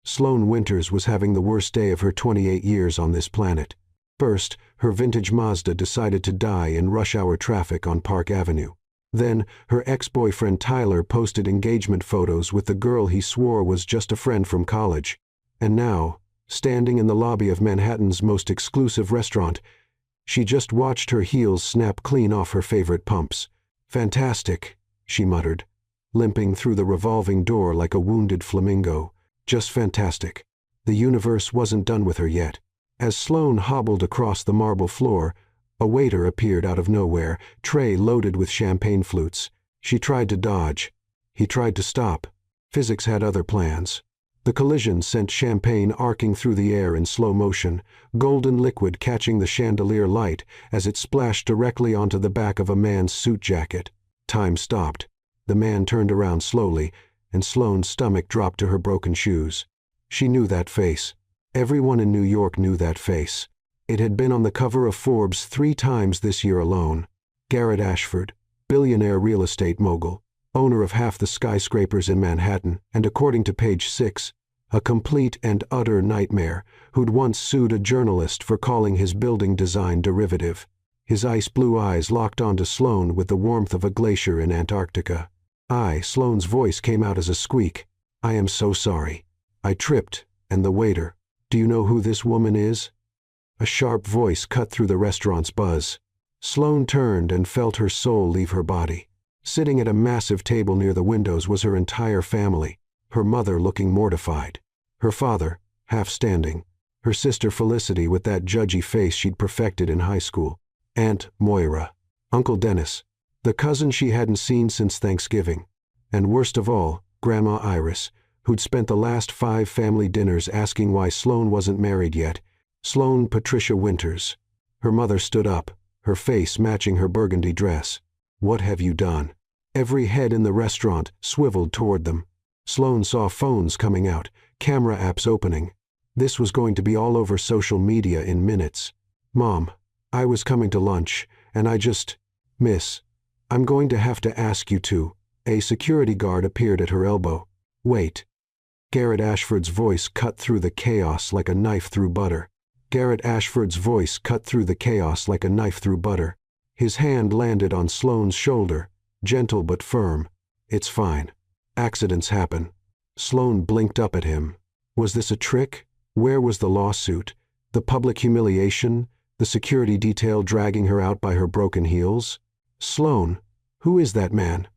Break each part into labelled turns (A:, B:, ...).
A: Sloane Winters was having the worst day of her 28 years on this planet. First, her vintage Mazda decided to die in rush-hour traffic on Park Avenue. Then, her ex-boyfriend Tyler posted engagement photos with the girl he swore was just a friend from college. And now, standing in the lobby of Manhattan's most exclusive restaurant, she just watched her heels snap clean off her favorite pumps. "Fantastic," she muttered, limping through the revolving door like a wounded flamingo. Just fantastic. The universe wasn't done with her yet. As Sloane hobbled across the marble floor, a waiter appeared out of nowhere, tray loaded with champagne flutes. She tried to dodge. He tried to stop. Physics had other plans. The collision sent champagne arcing through the air in slow motion, golden liquid catching the chandelier light as it splashed directly onto the back of a man's suit jacket. Time stopped. The man turned around slowly, and Sloane's stomach dropped to her broken shoes. She knew that face. Everyone in New York knew that face. It had been on the cover of Forbes 3 times this year alone. Garrett Ashford, billionaire real estate mogul, owner of half the skyscrapers in Manhattan, and according to page 6, a complete and utter nightmare who'd once sued a journalist for calling his building design derivative. His ice-blue eyes locked onto Sloane with the warmth of a glacier in Antarctica. Sloane's voice came out as a squeak. "I am so sorry. I tripped, and the waiter. Do you know who this woman is?" A sharp voice cut through the restaurant's buzz. Sloane turned and felt her soul leave her body. Sitting at a massive table near the windows was her entire family, her mother looking mortified, her father, half standing, her sister Felicity with that judgy face she'd perfected in high school, Aunt Moira, Uncle Dennis, the cousin she hadn't seen since Thanksgiving, and worst of all, Grandma Iris, who'd spent the last 5 family dinners asking why Sloane wasn't married yet. Sloane Patricia Winters. Her mother stood up, her face matching her burgundy dress. "What have you done?" Every head in the restaurant swiveled toward them. Sloane saw phones coming out, camera apps opening. This was going to be all over social media in minutes. "Mom, I was coming to lunch, and I just... Miss, I'm going to have to ask you to..." A security guard appeared at her elbow. "Wait." Garrett Ashford's voice cut through the chaos like a knife through butter. Garrett Ashford's voice cut through the chaos like a knife through butter. His hand landed on Sloane's shoulder, gentle but firm. "It's fine. Accidents happen." Sloane blinked up at him. Was this a trick? Where was the lawsuit? The public humiliation? The security detail dragging her out by her broken heels? "Sloane, who is that man?"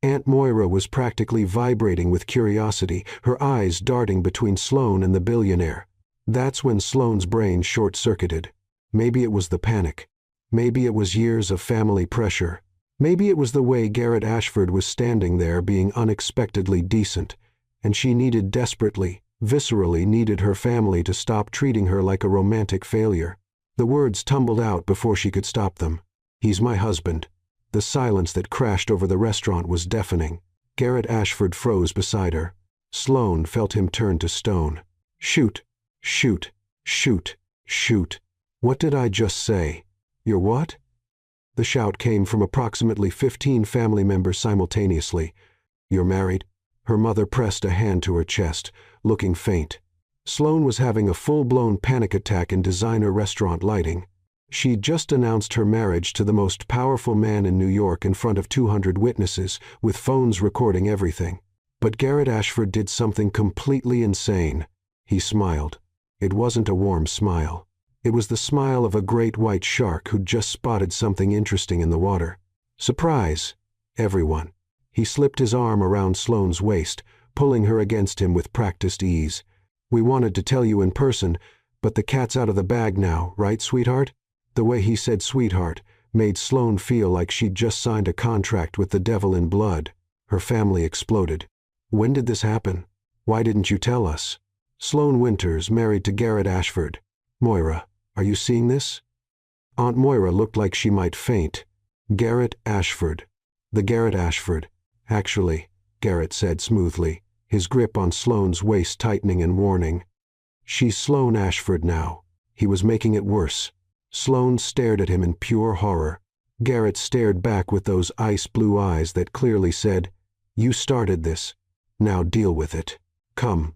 A: Aunt Moira was practically vibrating with curiosity, her eyes darting between Sloane and the billionaire. That's when Sloane's brain short-circuited. Maybe it was the panic. Maybe it was years of family pressure. Maybe it was the way Garrett Ashford was standing there being unexpectedly decent, and she needed desperately, viscerally needed her family to stop treating her like a romantic failure. The words tumbled out before she could stop them. "He's my husband." The silence that crashed over the restaurant was deafening. Garrett Ashford froze beside her. Sloane felt him turn to stone. "Shoot, shoot, shoot, shoot. What did I just say? You're what?" The shout came from approximately 15 family members simultaneously. "You're married?" Her mother pressed a hand to her chest, looking faint. Sloane was having a full-blown panic attack in designer restaurant lighting. She'd just announced her marriage to the most powerful man in New York in front of 200 witnesses, with phones recording everything. But Garrett Ashford did something completely insane. He smiled. It wasn't a warm smile. It was the smile of a great white shark who'd just spotted something interesting in the water. Surprise! Everyone. He slipped his arm around Sloane's waist, pulling her against him with practiced ease. "We wanted to tell you in person, but the cat's out of the bag now, right, sweetheart?" The way he said sweetheart made Sloane feel like she'd just signed a contract with the devil in blood. Her family exploded. "When did this happen? Why didn't you tell us?" Sloane Winters married to Garrett Ashford. "Moira, are you seeing this?" Aunt Moira looked like she might faint. Garrett Ashford. The Garrett Ashford. "Actually," Garrett said smoothly, his grip on Sloane's waist tightening in warning. "She's Sloane Ashford now." He was making it worse. Sloane stared at him in pure horror. Garrett stared back with those ice-blue eyes that clearly said, "You started this. Now deal with it. Come.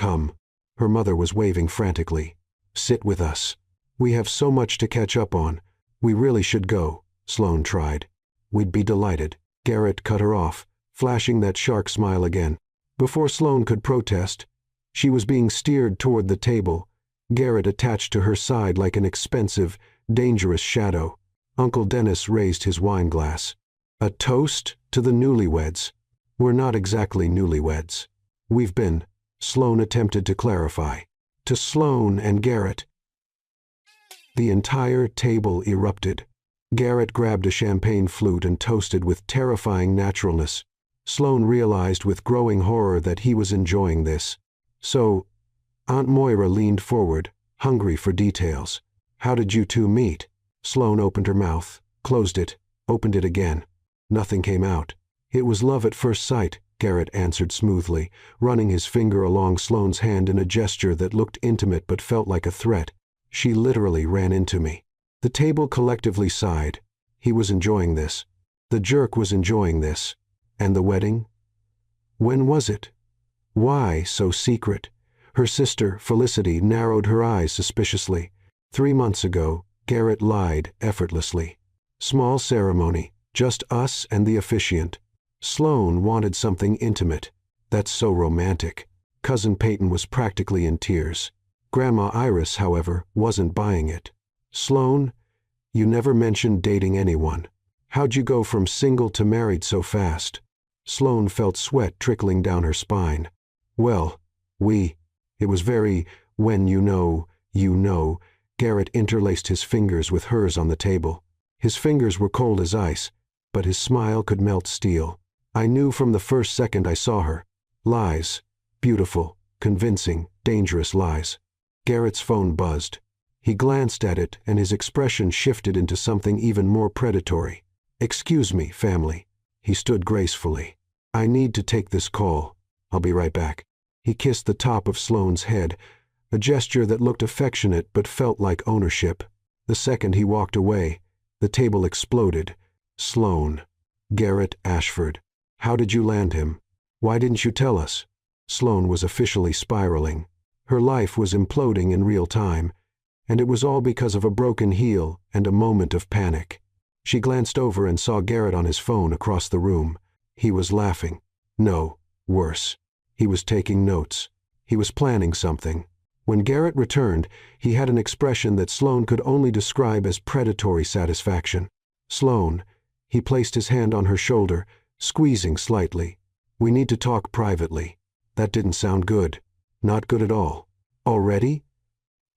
A: Come. Her mother was waving frantically. Sit with us. We have so much to catch up on. We really should go, Sloane tried. We'd be delighted. Garrett cut her off, flashing that shark smile again. Before Sloane could protest, she was being steered toward the table, Garrett attached to her side like an expensive, dangerous shadow. Uncle Dennis raised his wine glass. A toast to the newlyweds. We're not exactly newlyweds. We've been, Sloane attempted to clarify. To Sloane and Garrett. The entire table erupted. Garrett grabbed a champagne flute and toasted with terrifying naturalness. Sloane realized with growing horror that he was enjoying this. So, Aunt Moira leaned forward, hungry for details. How did you two meet? Sloane opened her mouth, closed it, opened it again. Nothing came out. It was love at first sight, Garrett answered smoothly, running his finger along Sloane's hand in a gesture that looked intimate but felt like a threat. She literally ran into me. The table collectively sighed. He was enjoying this. The jerk was enjoying this. And the wedding? When was it? Why so secret? Her sister, Felicity, narrowed her eyes suspiciously. 3 months ago, Garrett lied effortlessly. Small ceremony, just us and the officiant. Sloane wanted something intimate. That's so romantic. Cousin Peyton was practically in tears. Grandma Iris, however, wasn't buying it. Sloane, you never mentioned dating anyone. How'd you go from single to married so fast? Sloane felt sweat trickling down her spine. Well, it was very, when you know, Garrett interlaced his fingers with hers on the table. His fingers were cold as ice, but his smile could melt steel. I knew from the first second I saw her. Lies. Beautiful, convincing, dangerous lies. Garrett's phone buzzed. He glanced at it and his expression shifted into something even more predatory. Excuse me, family. He stood gracefully. I need to take this call. I'll be right back. He kissed the top of Sloane's head, a gesture that looked affectionate but felt like ownership. The second he walked away, the table exploded. Sloane. Garrett Ashford. How did you land him? Why didn't you tell us? Sloane was officially spiraling. Her life was imploding in real time, and it was all because of a broken heel and a moment of panic. She glanced over and saw Garrett on his phone across the room. He was laughing. No, worse. He was taking notes. He was planning something. When Garrett returned, he had an expression that Sloane could only describe as predatory satisfaction. Sloane. He placed his hand on her shoulder, squeezing slightly. We need to talk privately. That didn't sound good. Not good at all. Already?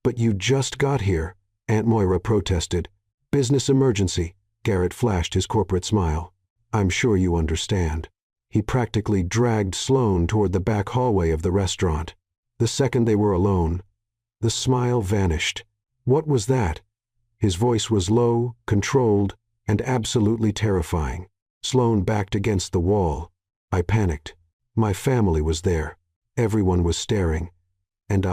A: But you just got here, Aunt Moira protested. Business emergency. Garrett flashed his corporate smile. I'm sure you understand. He practically dragged Sloane toward the back hallway of the restaurant. The second they were alone, the smile vanished. What was that? His voice was low, controlled, and absolutely terrifying. Sloane backed against the wall. I panicked. My family was there. Everyone was staring. And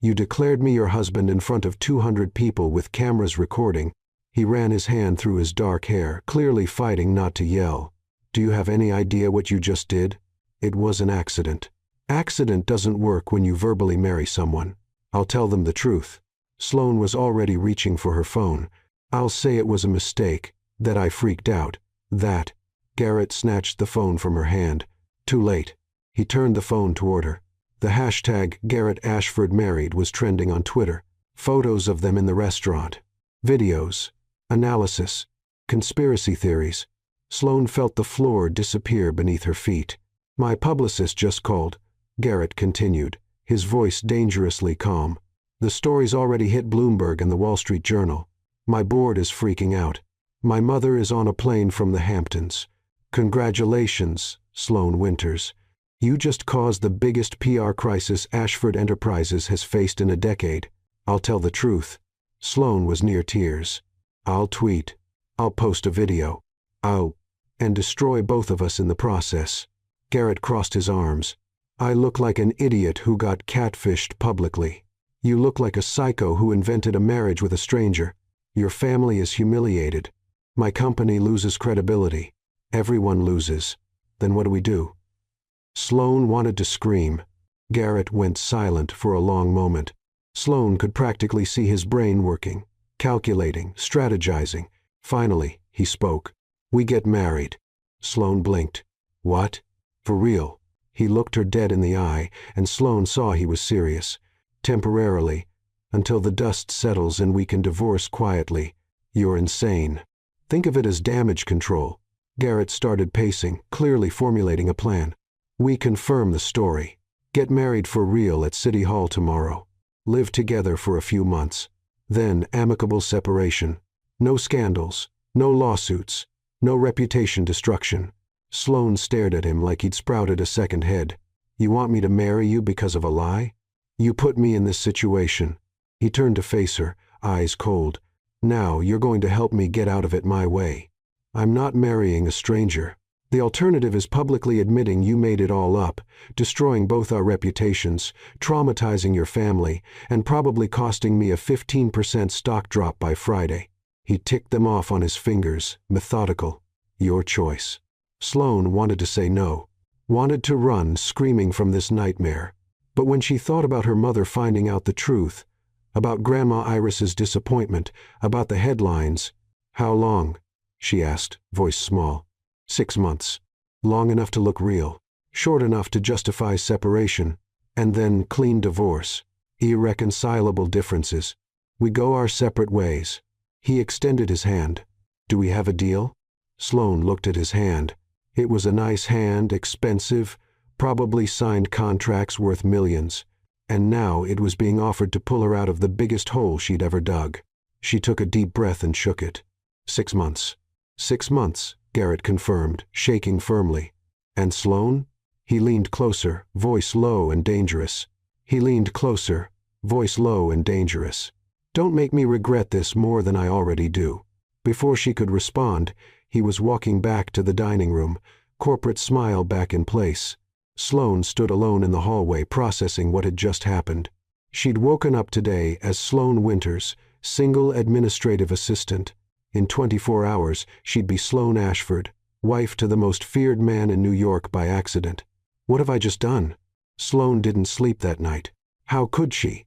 A: you declared me your husband in front of 200 people with cameras recording. He ran his hand through his dark hair, clearly fighting not to yell. Do you have any idea what you just did? It was an accident. Accident doesn't work when you verbally marry someone. I'll tell them the truth. Sloane was already reaching for her phone. I'll say it was a mistake, that I freaked out, that. Garrett snatched the phone from her hand. Too late. He turned the phone toward her. The hashtag Garrett Ashford married was trending on Twitter. Photos of them in the restaurant. Videos. Analysis. Conspiracy theories. Sloane felt the floor disappear beneath her feet. My publicist just called. Garrett continued, his voice dangerously calm. The story's already hit Bloomberg and the Wall Street Journal. My board is freaking out. My mother is on a plane from the Hamptons. Congratulations, Sloane Winters. You just caused the biggest PR crisis Ashford Enterprises has faced in a decade. I'll tell the truth. Sloane was near tears. I'll tweet. I'll post a video. And destroy both of us in the process. Garrett crossed his arms. I look like an idiot who got catfished publicly. You look like a psycho who invented a marriage with a stranger. Your family is humiliated. My company loses credibility. Everyone loses. Then what do we do? Sloane wanted to scream. Garrett went silent for a long moment. Sloane could practically see his brain working, calculating, strategizing. Finally, he spoke. "We get married." Sloane blinked. "What? For real?" He looked her dead in the eye, and Sloane saw he was serious. "Temporarily, until the dust settles and we can divorce quietly." "You're insane." "Think of it as damage control." Garrett started pacing, clearly formulating a plan. "We confirm the story. Get married for real at City Hall tomorrow. Live together for a few months. Then amicable separation. No scandals, no lawsuits, no reputation destruction." Sloane stared at him like he'd sprouted a second head. "You want me to marry you because of a lie? You put me in this situation." He turned to face her, eyes cold. "Now you're going to help me get out of it my way. I'm not marrying a stranger. The alternative is publicly admitting you made it all up, destroying both our reputations, traumatizing your family, and probably costing me a 15% stock drop by Friday." He ticked them off on his fingers, methodical. "Your choice." Sloane wanted to say no, wanted to run screaming from this nightmare. But when she thought about her mother finding out the truth, about Grandma Iris's disappointment, about the headlines. "How long?" she asked, voice small. 6 months. Long enough to look real, short enough to justify separation, and then clean divorce. Irreconcilable differences. We go our separate ways. He extended his hand. "Do we have a deal?" Sloane looked at his hand. It was a nice hand, expensive, probably signed contracts worth millions. And now it was being offered to pull her out of the biggest hole she'd ever dug. She took a deep breath and shook it. 6 months. 6 months, Garrett confirmed, shaking firmly. "And Sloane?" He leaned closer, voice low and dangerous. He leaned closer, voice low and dangerous. "Don't make me regret this more than I already do." Before she could respond, he was walking back to the dining room, corporate smile back in place. Sloane stood alone in the hallway processing what had just happened. She'd woken up today as Sloane Winters, single administrative assistant. In 24 hours, she'd be Sloane Ashford, wife to the most feared man in New York by accident. What have I just done? Sloane didn't sleep that night. How could she?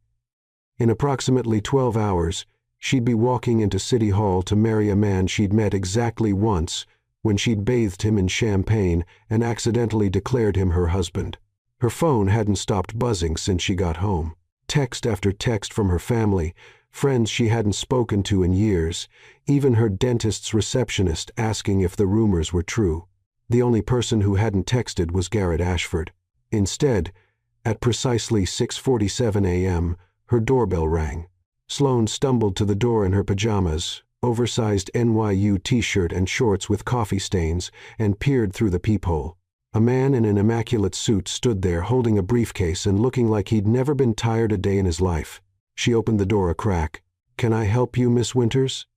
A: In approximately 12 hours, she'd be walking into City Hall to marry a man she'd met exactly once, when she'd bathed him in champagne and accidentally declared him her husband. Her phone hadn't stopped buzzing since she got home. Text after text from her family, friends she hadn't spoken to in years, even her dentist's receptionist asking if the rumors were true. The only person who hadn't texted was Garrett Ashford. Instead, at precisely 6:47 a.m., her doorbell rang. Sloane stumbled to the door in her pajamas, oversized NYU t-shirt and shorts with coffee stains, and peered through the peephole. A man in an immaculate suit stood there holding a briefcase and looking like he'd never been tired a day in his life. She opened the door a crack. "Can I help you, Miss Winters?"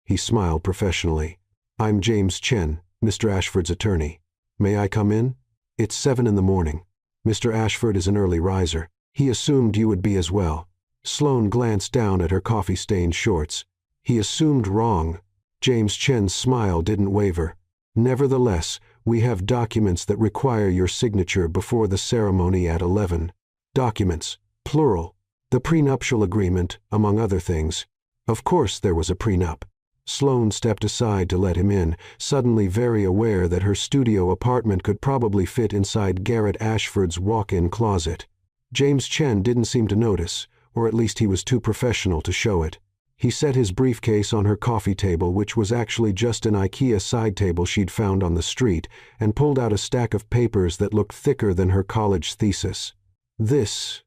A: He smiled professionally. "I'm James Chen, Mr. Ashford's attorney. May I come in?" "It's 7 in the morning. Mr. Ashford is an early riser. He assumed you would be as well." Sloane glanced down at her coffee-stained shorts. He assumed wrong. James Chen's smile didn't waver. "Nevertheless, we have documents that require your signature before the ceremony at 11. Documents, plural. The prenuptial agreement, among other things." Of course there was a prenup. Sloane stepped aside to let him in, suddenly very aware that her studio apartment could probably fit inside Garrett Ashford's walk-in closet. James Chen didn't seem to notice, or at least he was too professional to show it. He set his briefcase on her coffee table, which was actually just an IKEA side table she'd found on the street, and pulled out a stack of papers that looked thicker than her college thesis. "This,"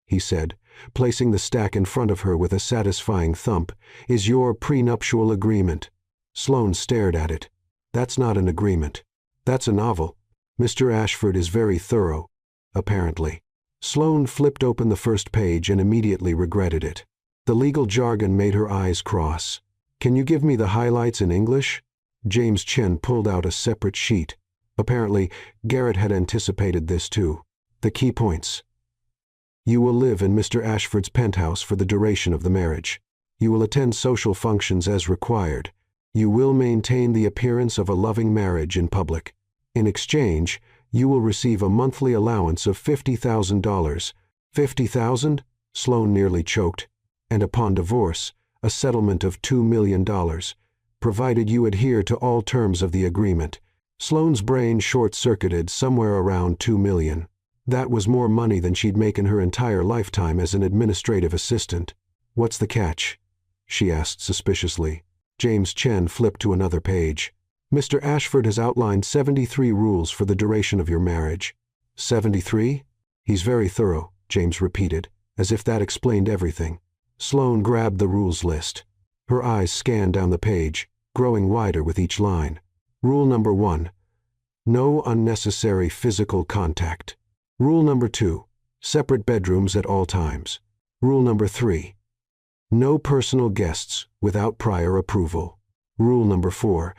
A: he said, placing the stack in front of her with a satisfying thump, "is your prenuptial agreement." Sloane stared at it. "That's not an agreement. That's a novel. Mr. Ashford is very thorough, apparently." Sloane flipped open the first page and immediately regretted it. The legal jargon made her eyes cross. "Can you give me the highlights in English?" James Chen pulled out a separate sheet. Apparently, Garrett had anticipated this too. "The key points. You will live in Mr. Ashford's penthouse for the duration of the marriage. You will attend social functions as required. You will maintain the appearance of a loving marriage in public. In exchange, You will receive a monthly allowance of $50,000. $50,000? Sloane nearly choked. And upon divorce, a settlement of $2 million, provided you adhere to all terms of the agreement. Sloane's brain short-circuited somewhere around $2 million. That was more money than she'd make in her entire lifetime as an administrative assistant. What's the catch? She asked suspiciously. James Chen flipped to another page. Mr. Ashford has outlined 73 rules for the duration of your marriage. 73? He's very thorough, James repeated, as if that explained everything. Sloane grabbed the rules list. Her eyes scanned down the page, growing wider with each line. Rule number 1. No unnecessary physical contact. Rule number 2. Separate bedrooms at all times. Rule number 3. No personal guests without prior approval. Rule number 4.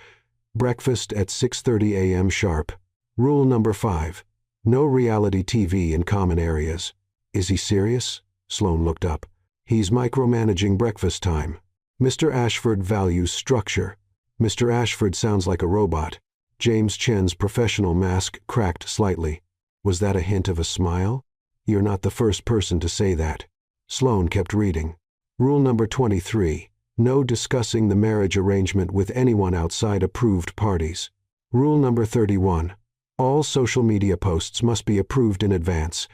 A: Breakfast at 6:30 a.m. sharp. Rule number 5. No reality TV in common areas. Is he serious? Sloane looked up. He's micromanaging breakfast time. Mr. Ashford values structure. Mr. Ashford sounds like a robot. James Chen's professional mask cracked slightly. Was that a hint of a smile? You're not the first person to say that. Sloane kept reading. Rule number 23. No discussing the marriage arrangement with anyone outside approved parties. Rule number 31. All social media posts must be approved in advance.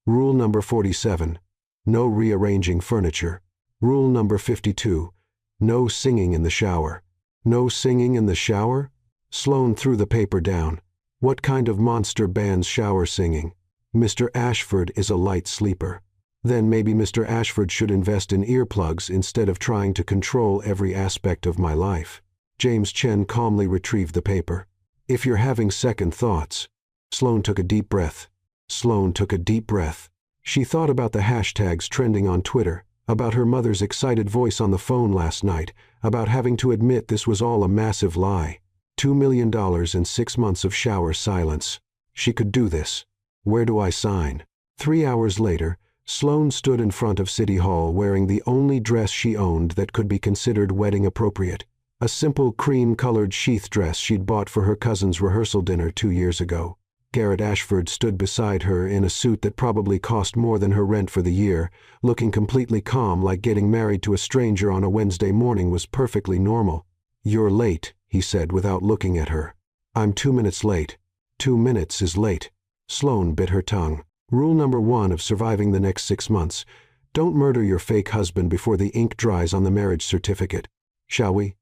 A: Rule number 47. No rearranging furniture. Rule number 52. No singing in the shower. No singing in the shower? Sloane threw the paper down. What kind of monster bans shower singing? Mr. Ashford is a light sleeper. Then maybe Mr. Ashford should invest in earplugs instead of trying to control every aspect of my life. James Chen calmly retrieved the paper. If you're having second thoughts. Sloane took a deep breath. Sloane took a deep breath. She thought about the hashtags trending on Twitter, about her mother's excited voice on the phone last night, about having to admit this was all a massive lie. $2 million and 6 months of shower silence. She could do this. Where do I sign? 3 hours later, Sloane stood in front of City Hall wearing the only dress she owned that could be considered wedding appropriate. A simple cream-colored sheath dress she'd bought for her cousin's rehearsal dinner 2 years ago. Garrett Ashford stood beside her in a suit that probably cost more than her rent for the year, looking completely calm, like getting married to a stranger on a Wednesday morning was perfectly normal. You're late, he said without looking at her. I'm 2 minutes late. 2 minutes is late. Sloane bit her tongue. Rule number 1 of surviving the next 6 months. Don't murder your fake husband before the ink dries on the marriage certificate. Shall we?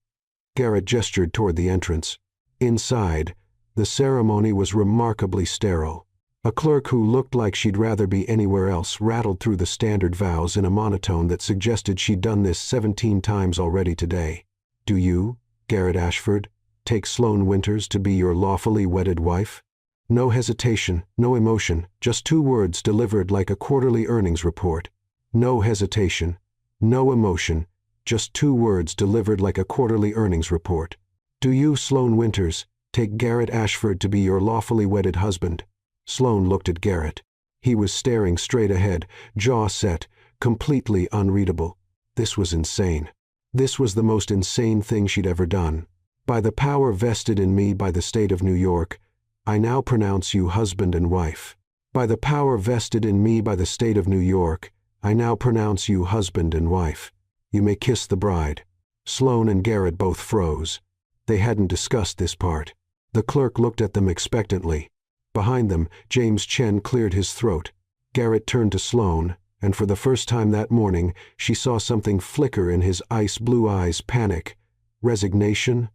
A: Garrett gestured toward the entrance. Inside, the ceremony was remarkably sterile. A clerk who looked like she'd rather be anywhere else rattled through the standard vows in a monotone that suggested she'd done this 17 times already today. Do you, Garrett Ashford, take Sloane Winters to be your lawfully wedded wife? No hesitation, no emotion, just 2 words delivered like a quarterly earnings report. No hesitation, no emotion, just 2 words delivered like a quarterly earnings report. Do you, Sloane Winters, take Garrett Ashford to be your lawfully wedded husband? Sloane looked at Garrett. He was staring straight ahead, jaw set, completely unreadable. This was insane. This was the most insane thing she'd ever done. By the power vested in me by the state of New York, I now pronounce you husband and wife. By the power vested in me by the state of New York, I now pronounce you husband and wife. You may kiss the bride. Sloane and Garrett both froze. They hadn't discussed this part. The clerk looked at them expectantly. Behind them, James Chen cleared his throat. Garrett turned to Sloane, and for the first time that morning, she saw something flicker in his ice-blue eyes. Panic? Resignation?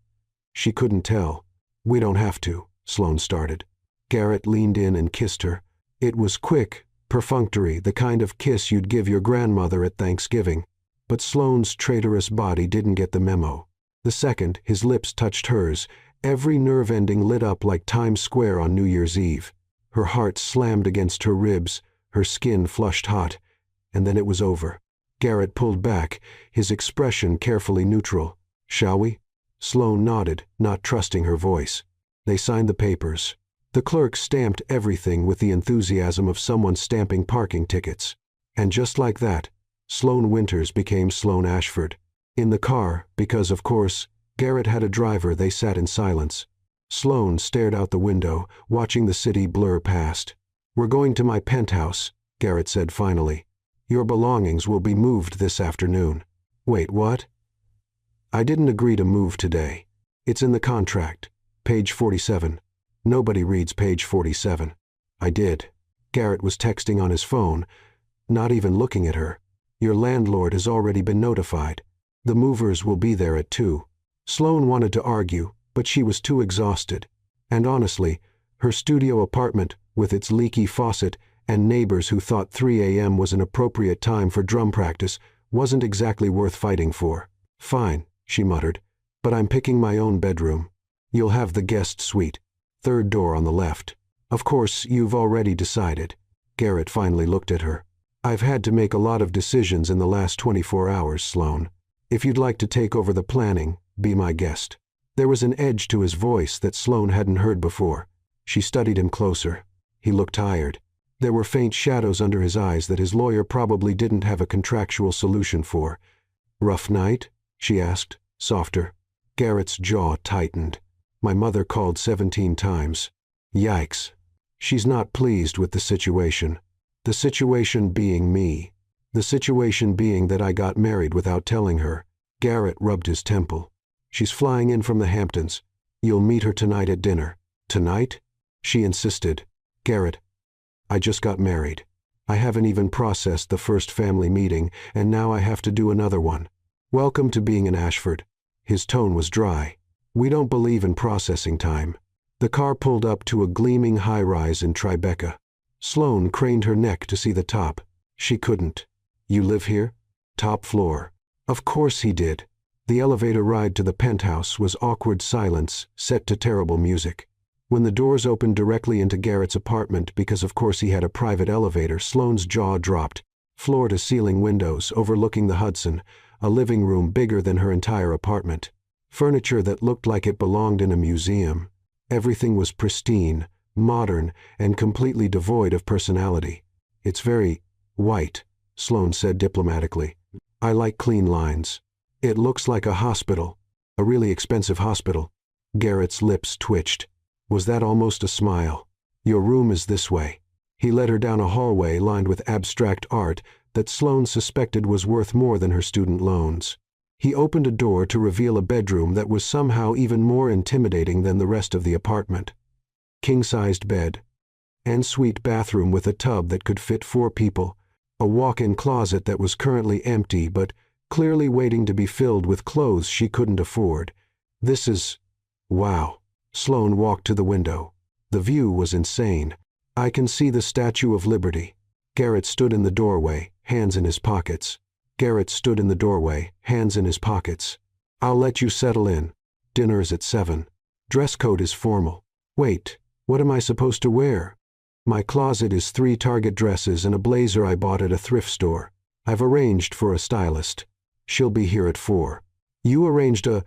A: She couldn't tell. We don't have to, Sloane started. Garrett leaned in and kissed her. It was quick, perfunctory, the kind of kiss you'd give your grandmother at Thanksgiving. But Sloane's traitorous body didn't get the memo. The second his lips touched hers, every nerve ending lit up like Times Square on New Year's Eve. Her heart slammed against her ribs, her skin flushed hot, and then it was over. Garrett pulled back, his expression carefully neutral. Shall we? Sloane nodded, not trusting her voice. They signed the papers. The clerk stamped everything with the enthusiasm of someone stamping parking tickets. And just like that, Sloane Winters became Sloane Ashford. In the car, because of course, Garrett had a driver, they sat in silence. Sloane stared out the window, watching the city blur past. "We're going to my penthouse," Garrett said finally. "Your belongings will be moved this afternoon." "Wait, what?" "I didn't agree to move today. It's in the contract. Page 47. Nobody reads page 47. "I did." Garrett was texting on his phone, not even looking at her. "Your landlord has already been notified. The movers will be there at 2. Sloane wanted to argue, but she was too exhausted. And honestly, her studio apartment, with its leaky faucet and neighbors who thought 3 a.m. was an appropriate time for drum practice, wasn't exactly worth fighting for. "Fine," she muttered, "but I'm picking my own bedroom. You'll have the guest suite. 3rd door on the left. Of course, you've already decided." Garrett finally looked at her. "I've had to make a lot of decisions in the last 24 hours, Sloane. If you'd like to take over the planning, be my guest." There was an edge to his voice that Sloane hadn't heard before. She studied him closer. He looked tired. There were faint shadows under his eyes that his lawyer probably didn't have a contractual solution for. "Rough night?" she asked, softer. Garrett's jaw tightened. "My mother called 17 times. Yikes. She's not pleased with the situation. The situation being me. The situation being that I got married without telling her." Garrett rubbed his temple. "She's flying in from the Hamptons. You'll meet her tonight at dinner." "Tonight?" she insisted. "Garrett, I just got married. I haven't even processed the first family meeting, and now I have to do another one. Welcome to being in Ashford." His tone was dry. "We don't believe in processing time." The car pulled up to a gleaming high-rise in Tribeca. Sloane craned her neck to see the top. She couldn't. "You live here?" "Top floor." Of course he did. The elevator ride to the penthouse was awkward silence set to terrible music. When the doors opened directly into Garrett's apartment, because of course he had a private elevator, Sloane's jaw dropped. Floor-to-ceiling windows overlooking the Hudson, a living room bigger than her entire apartment. Furniture that looked like it belonged in a museum. Everything was pristine, modern, and completely devoid of personality. "It's very white," Sloane said diplomatically. "I like clean lines." "It looks like a hospital. A really expensive hospital." Garrett's lips twitched. Was that almost a smile? "Your room is this way." He led her down a hallway lined with abstract art that Sloane suspected was worth more than her student loans. He opened a door to reveal a bedroom that was somehow even more intimidating than the rest of the apartment. King-sized bed. Ensuite bathroom with a tub that could fit 4 people. A walk-in closet that was currently empty but clearly waiting to be filled with clothes she couldn't afford. "This is... wow." Sloane walked to the window. The view was insane. "I can see the Statue of Liberty." Garrett stood in the doorway, hands in his pockets. Garrett stood in the doorway, hands in his pockets. "I'll let you settle in. Dinner is at 7. Dress code is formal." "Wait, what am I supposed to wear?" "My closet is 3 Target dresses and a blazer I bought at a thrift store. I've arranged for a stylist. She'll be here at 4. "You arranged a...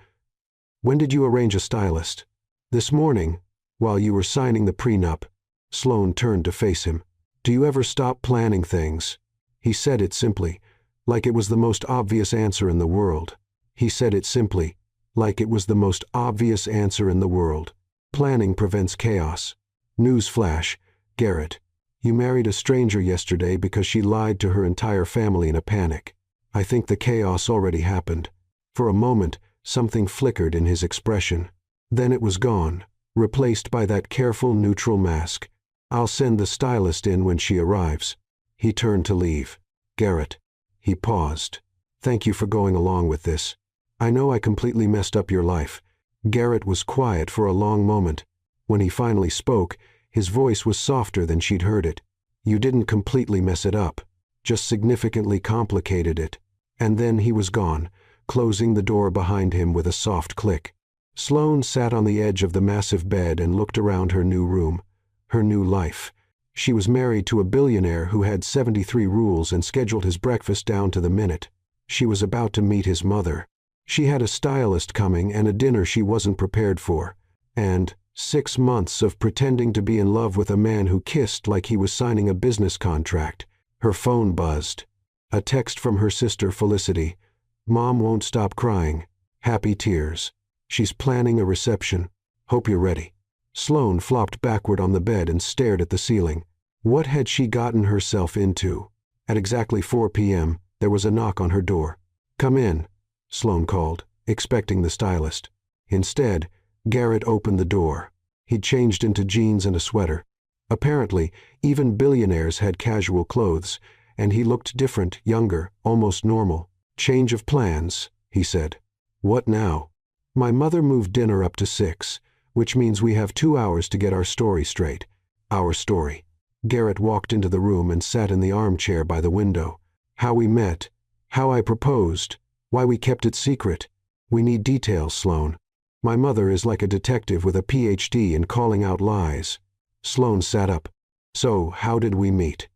A: When did you arrange a stylist?" "This morning, while you were signing the prenup." Sloane turned to face him. "Do you ever stop planning things?" He said it simply, like it was the most obvious answer in the world. He said it simply, like it was the most obvious answer in the world. Planning prevents chaos. Newsflash, Garrett. You married a stranger yesterday because she lied to her entire family in a panic. I think the chaos already happened. For a moment, something flickered in his expression. Then it was gone, replaced by that careful neutral mask. "I'll send the stylist in when she arrives." He turned to leave. "Garrett." He paused. "Thank you for going along with this. I know I completely messed up your life." Garrett was quiet for a long moment. When he finally spoke, his voice was softer than she'd heard it. "You didn't completely mess it up, just significantly complicated it." And then he was gone, closing the door behind him with a soft click. Sloane sat on the edge of the massive bed and looked around her new room, her new life. She was married to a billionaire who had 73 rules and scheduled his breakfast down to the minute. She was about to meet his mother. She had a stylist coming and a dinner she wasn't prepared for. And 6 months of pretending to be in love with a man who kissed like he was signing a business contract. Her phone buzzed. A text from her sister Felicity. "Mom won't stop crying. Happy tears. She's planning a reception." Hope you're ready." Sloane flopped backward on the bed and stared at the ceiling. What had she gotten herself into? At exactly 4 p.m., there was a knock on her door. "Come in," Sloane called, expecting the stylist. Instead, Garrett opened the door. He'd changed into jeans and a sweater. Apparently, even billionaires had casual clothes, and he looked different, younger, almost normal. "Change of plans," he said. "What now?" "My mother moved dinner up to 6, which means we have 2 hours to get our story straight." "Our story." Garrett walked into the room and sat in the armchair by the window. "How we met, how I proposed, why we kept it secret. We need details, Sloane. My mother is like a detective with a PhD in calling out lies." Sloane sat up. "So, how did we meet?"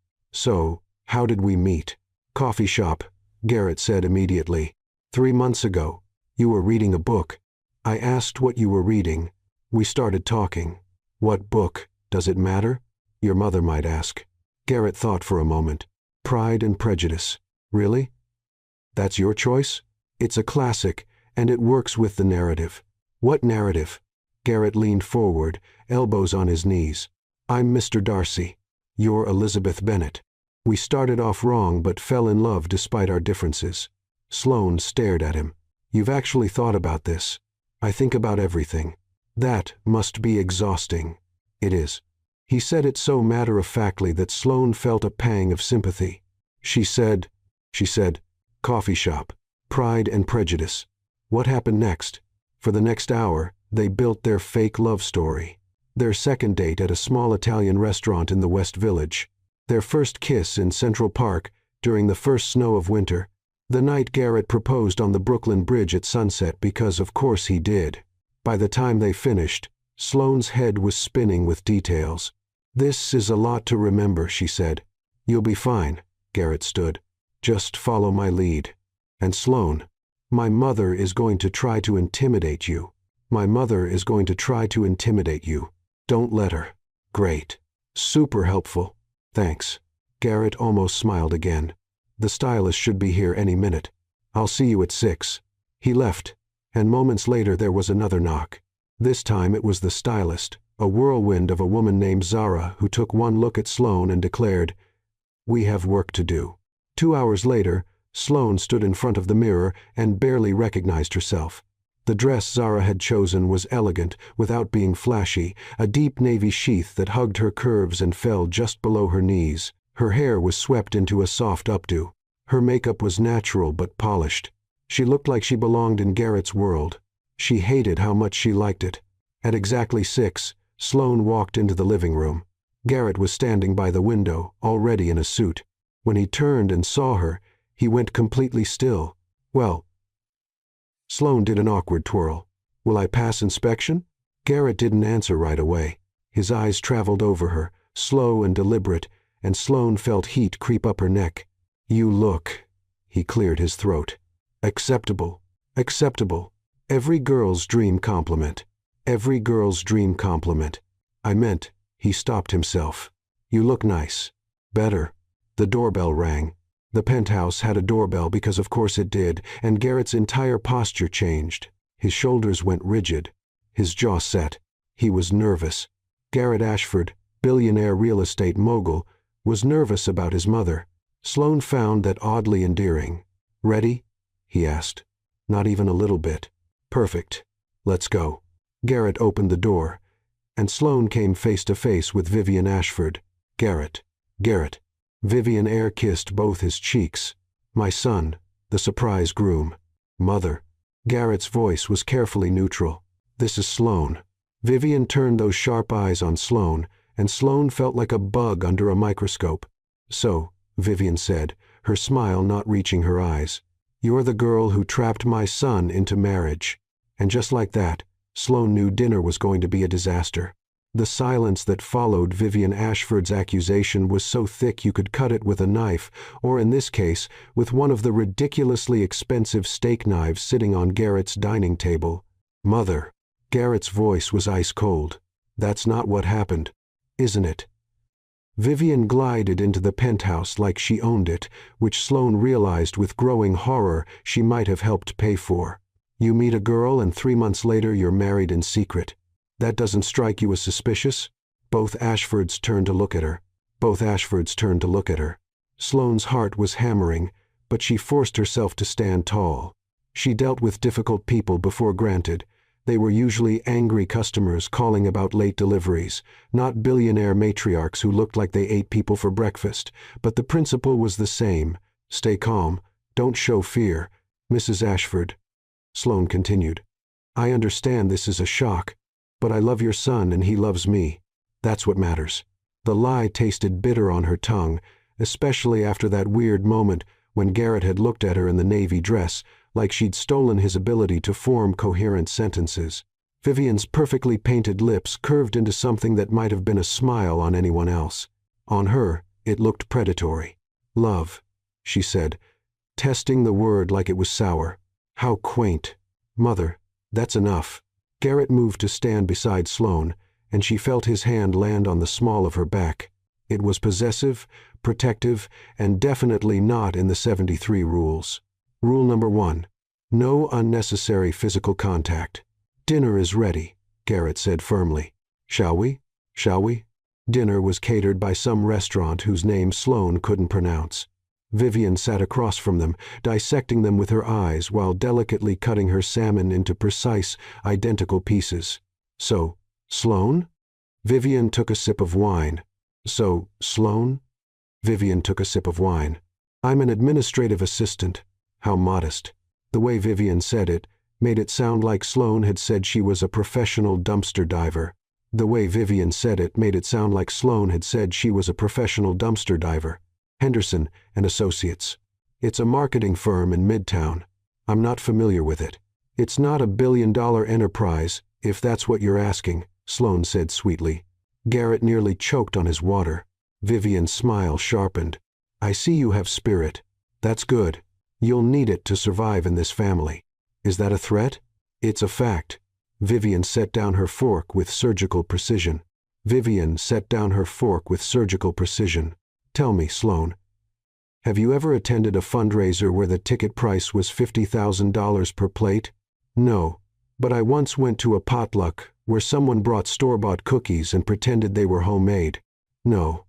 A: "Coffee shop," Garrett said immediately. 3 months ago. You were reading a book. I asked what you were reading. We started talking. What book? Does it matter? Your mother might ask. Garrett thought for a moment. Pride and Prejudice. Really? That's your choice? It's a classic, and it works with the narrative. What narrative? Garrett leaned forward, elbows on his knees. I'm Mr. Darcy. You're Elizabeth Bennet. We started off wrong but fell in love despite our differences. Sloane stared at him. You've actually thought about this. I think about everything. That must be exhausting. It is. He said it so matter-of-factly that Sloane felt a pang of sympathy. She said, coffee shop, Pride and Prejudice. What happened next? For the next hour, they built their fake love story. Their second date at a small Italian restaurant in the West Village. Their first kiss in Central Park during the first snow of winter. The night Garrett proposed on the Brooklyn Bridge at sunset because of course he did. By the time they finished, Sloane's head was spinning with details. This is a lot to remember, she said. You'll be fine, Garrett stood. Just follow my lead. And Sloane, my mother is going to try to intimidate you. My mother is going to try to intimidate you. Don't let her. Great. Super helpful. Thanks. Garrett almost smiled again. The stylist should be here any minute. I'll see you at 6. He left, and moments later there was another knock. This time it was the stylist, a whirlwind of a woman named Zara, who took one look at Sloane and declared, We have work to do. 2 hours later, Sloane stood in front of the mirror and barely recognized herself. The dress Zara had chosen was elegant, without being flashy, a deep navy sheath that hugged her curves and fell just below her knees. Her hair was swept into a soft updo. Her makeup was natural but polished. She looked like she belonged in Garrett's world. She hated how much she liked it. At exactly 6, Sloane walked into the living room. Garrett was standing by the window, already in a suit. When he turned and saw her, he went completely still. Well, Sloane did an awkward twirl. Will I pass inspection? Garrett didn't answer right away. His eyes traveled over her, slow and deliberate, and Sloane felt heat creep up her neck. You look, he cleared his throat. Acceptable. Acceptable. Every girl's dream compliment. Every girl's dream compliment. I meant, he stopped himself. You look nice. Better. The doorbell rang. The penthouse had a doorbell because of course it did, and Garrett's entire posture changed. His shoulders went rigid. His jaw set. He was nervous. Garrett Ashford, billionaire real estate mogul, was nervous about his mother. Sloane found that oddly endearing. Ready? He asked. Not even a little bit. Perfect. Let's go. Garrett opened the door, and Sloane came face to face with Vivian Ashford. Garrett. Vivian air-kissed both his cheeks. My son, the surprise groom. Mother. Garrett's voice was carefully neutral. This is Sloane. Vivian turned those sharp eyes on Sloane, and Sloane felt like a bug under a microscope. So, Vivian said, her smile not reaching her eyes, you're the girl who trapped my son into marriage. And just like that, Sloane knew dinner was going to be a disaster. The silence that followed Vivian Ashford's accusation was so thick you could cut it with a knife, or in this case, with one of the ridiculously expensive steak knives sitting on Garrett's dining table. Mother. Garrett's voice was ice cold. That's not what happened, isn't it? Vivian glided into the penthouse like she owned it, which Sloane realized with growing horror she might have helped pay for. You meet a girl and 3 months later you're married in secret. That doesn't strike you as suspicious? Both Ashfords turned to look at her. Both Ashfords turned to look at her. Sloane's heart was hammering, but she forced herself to stand tall. She dealt with difficult people before, granted. They were usually angry customers calling about late deliveries, not billionaire matriarchs who looked like they ate people for breakfast, but the principle was the same. Stay calm. Don't show fear. Mrs. Ashford. Sloane continued. I understand this is a shock, but I love your son and he loves me. That's what matters. The lie tasted bitter on her tongue, especially after that weird moment when Garrett had looked at her in the navy dress, like she'd stolen his ability to form coherent sentences. Vivian's perfectly painted lips curved into something that might have been a smile on anyone else. On her, it looked predatory. Love, she said, testing the word like it was sour. How quaint. Mother, that's enough. Garrett moved to stand beside Sloane, and she felt his hand land on the small of her back. It was possessive, protective, and definitely not in the 73 rules. Rule number 1. No unnecessary physical contact. Dinner is ready, Garrett said firmly. Shall we? Shall we? Dinner was catered by some restaurant whose name Sloane couldn't pronounce. Vivian sat across from them, dissecting them with her eyes while delicately cutting her salmon into precise, identical pieces. So, Sloane? Vivian took a sip of wine. So, Sloane? Vivian took a sip of wine. I'm an administrative assistant. How modest. The way Vivian said it made it sound like Sloane had said she was a professional dumpster diver. The way Vivian said it made it sound like Sloane had said she was a professional dumpster diver. Henderson and Associates. It's a marketing firm in Midtown. I'm not familiar with it. It's not a billion-dollar enterprise, if that's what you're asking, Sloane said sweetly. Garrett nearly choked on his water. Vivian's smile sharpened. I see you have spirit. That's good. You'll need it to survive in this family. Is that a threat? It's a fact. Vivian set down her fork with surgical precision. Vivian set down her fork with surgical precision. Tell me, Sloane, have you ever attended a fundraiser where the ticket price was $50,000 per plate? No, but I once went to a potluck where someone brought store-bought cookies and pretended they were homemade. No,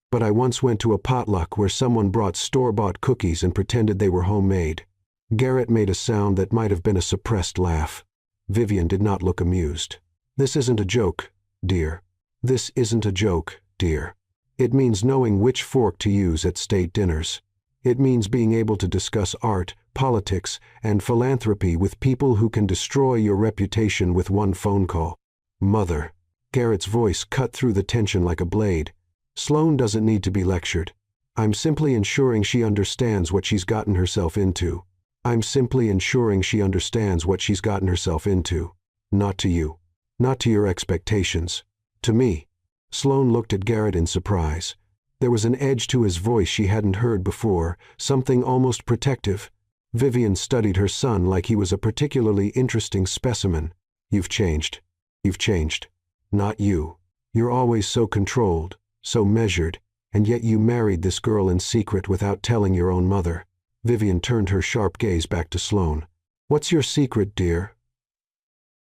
A: but I once went to a potluck where someone brought store-bought cookies and pretended they were homemade. Garrett made a sound that might have been a suppressed laugh. Vivian did not look amused. This isn't a joke, dear. This isn't a joke, dear. It means knowing which fork to use at state dinners. It means being able to discuss art, politics, and philanthropy with people who can destroy your reputation with one phone call. Mother. Garrett's voice cut through the tension like a blade. Sloane doesn't need to be lectured. I'm simply ensuring she understands what she's gotten herself into. I'm simply ensuring she understands what she's gotten herself into. Not to you. Not to your expectations. To me. Sloane looked at Garrett in surprise. There was an edge to his voice she hadn't heard before, something almost protective. Vivian studied her son like he was a particularly interesting specimen. You've changed. You've changed. Not you. You're always so controlled, so measured, and yet you married this girl in secret without telling your own mother. Vivian turned her sharp gaze back to Sloane. What's your secret, dear?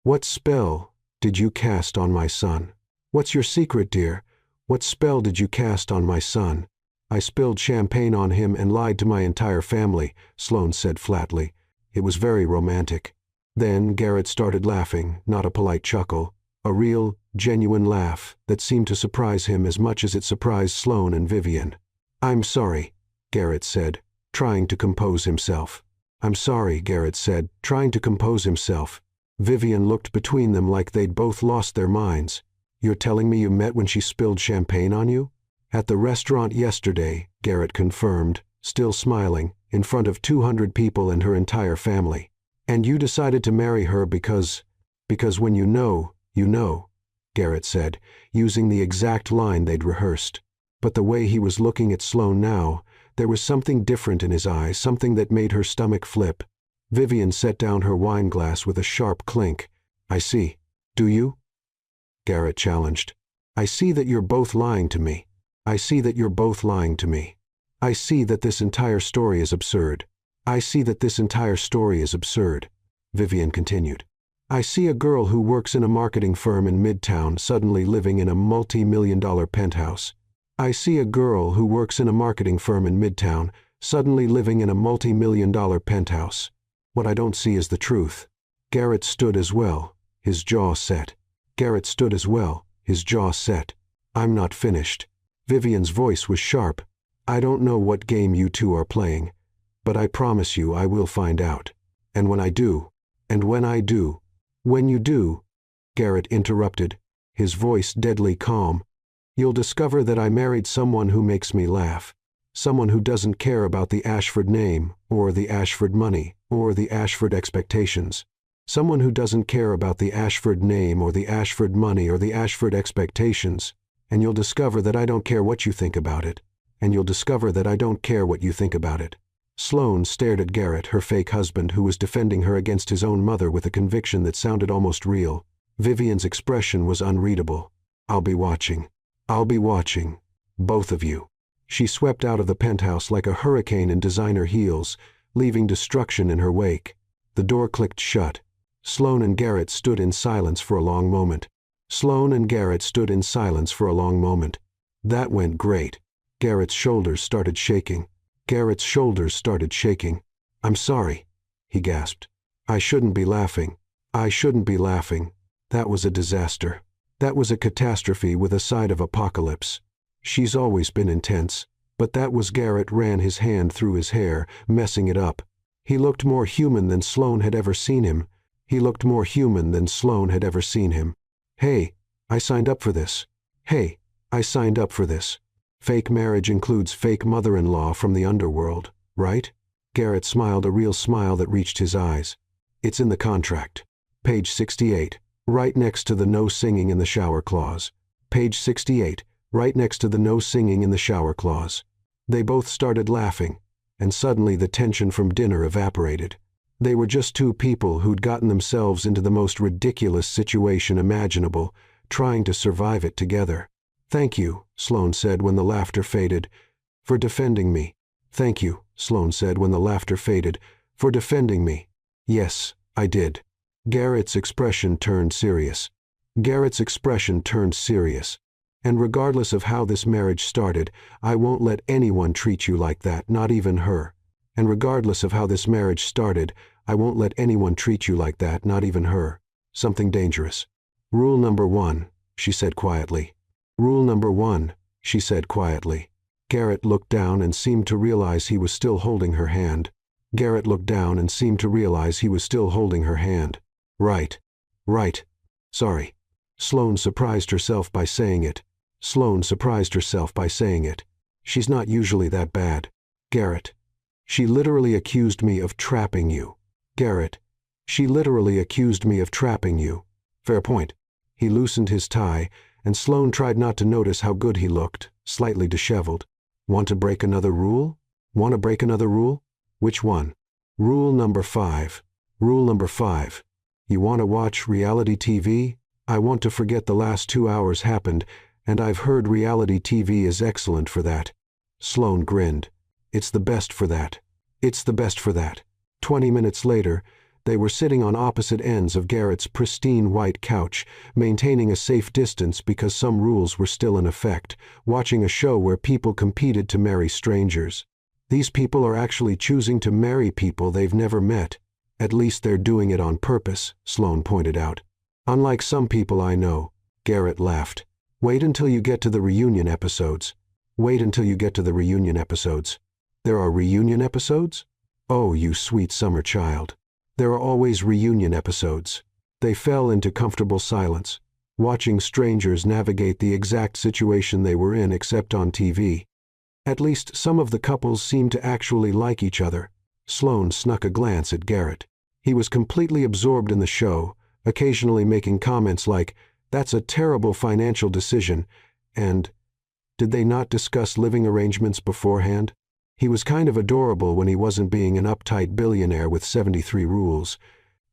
A: What spell did you cast on my son? What's your secret, dear? What spell did you cast on my son? I spilled champagne on him and lied to my entire family, Sloane said flatly. It was very romantic. Then Garrett started laughing, not a polite chuckle, a real, genuine laugh that seemed to surprise him as much as it surprised Sloane and Vivian. I'm sorry, Garrett said, trying to compose himself. I'm sorry, Garrett said, trying to compose himself. Vivian looked between them like they'd both lost their minds. You're telling me you met when she spilled champagne on you? At the restaurant yesterday, Garrett confirmed, still smiling, in front of 200 people and her entire family. And you decided to marry her because when you know, Garrett said, using the exact line they'd rehearsed. But the way he was looking at Sloane now, there was something different in his eyes, something that made her stomach flip. Vivian set down her wine glass with a sharp clink. I see. Do you? Garrett challenged. I see that you're both lying to me. I see that you're both lying to me. I see that this entire story is absurd. I see that this entire story is absurd, Vivian continued. I see a girl who works in a marketing firm in Midtown suddenly living in a multi-million-dollar penthouse. I see a girl who works in a marketing firm in Midtown suddenly living in a multi-million-dollar penthouse. What I don't see is the truth. Garrett stood as well, his jaw set. Garrett stood as well, his jaw set. I'm not finished. Vivian's voice was sharp. I don't know what game you two are playing, but I promise you I will find out. And when I do, when you do, Garrett interrupted, his voice deadly calm, you'll discover that I married someone who makes me laugh. Someone who doesn't care about the Ashford name, or the Ashford money, or the Ashford expectations. Someone who doesn't care about the Ashford name, or the Ashford money, or the Ashford expectations. And you'll discover that I don't care what you think about it. And you'll discover that I don't care what you think about it. Sloane stared at Garrett, her fake husband, who was defending her against his own mother with a conviction that sounded almost real. Vivian's expression was unreadable. I'll be watching. I'll be watching. Both of you. She swept out of the penthouse like a hurricane in designer heels, leaving destruction in her wake. The door clicked shut. Sloane and Garrett stood in silence for a long moment. Sloane and Garrett stood in silence for a long moment. That went great. Garrett's shoulders started shaking. Garrett's shoulders started shaking. I'm sorry, he gasped. I shouldn't be laughing. I shouldn't be laughing. That was a disaster. That was a catastrophe with a side of apocalypse. She's always been intense, but that was Garrett ran his hand through his hair, messing it up. He looked more human than Sloane had ever seen him. He looked more human than Sloane had ever seen him. Hey, I signed up for this. Hey, I signed up for this. Fake marriage includes fake mother-in-law from the underworld, right? Garrett smiled, a real smile that reached his eyes. It's in the contract. Page 68, right next to the no singing in the shower clause. Page 68, right next to the no singing in the shower clause. They both started laughing, and suddenly the tension from dinner evaporated. They were just two people who'd gotten themselves into the most ridiculous situation imaginable, trying to survive it together. Thank you, Sloane said when the laughter faded, for defending me. Thank you, Sloane said when the laughter faded, for defending me. Yes, I did. Garrett's expression turned serious. Garrett's expression turned serious. And regardless of how this marriage started, I won't let anyone treat you like that, not even her. And regardless of how this marriage started, I won't let anyone treat you like that, not even her. Something dangerous. Rule number 1, she said quietly. Rule number 1, she said quietly. Garrett looked down and seemed to realize he was still holding her hand. Garrett looked down and seemed to realize he was still holding her hand. Right. Right. Sorry. Sloane surprised herself by saying it. Sloane surprised herself by saying it. She's not usually that bad. Garrett. She literally accused me of trapping you. Garrett. She literally accused me of trapping you. Fair point. He loosened his tie, and Sloane tried not to notice how good he looked, slightly disheveled. Want to break another rule? Want to break another rule? Which one? Rule number 5. Rule number 5. You want to watch reality TV? I want to forget the last 2 hours happened, and I've heard reality TV is excellent for that. Sloane grinned. It's the best for that. It's the best for that. 20 minutes later, they were sitting on opposite ends of Garrett's pristine white couch, maintaining a safe distance because some rules were still in effect, watching a show where people competed to marry strangers. These people are actually choosing to marry people they've never met. At least they're doing it on purpose, Sloane pointed out. Unlike some people I know, Garrett laughed. Wait until you get to the reunion episodes. Wait until you get to the reunion episodes. There are reunion episodes? Oh, you sweet summer child. There are always reunion episodes. They fell into comfortable silence, watching strangers navigate the exact situation they were in except on TV. At least some of the couples seemed to actually like each other. Sloane snuck a glance at Garrett. He was completely absorbed in the show, occasionally making comments like, "That's a terrible financial decision," and, "Did they not discuss living arrangements beforehand?" He was kind of adorable when he wasn't being an uptight billionaire with 73 rules.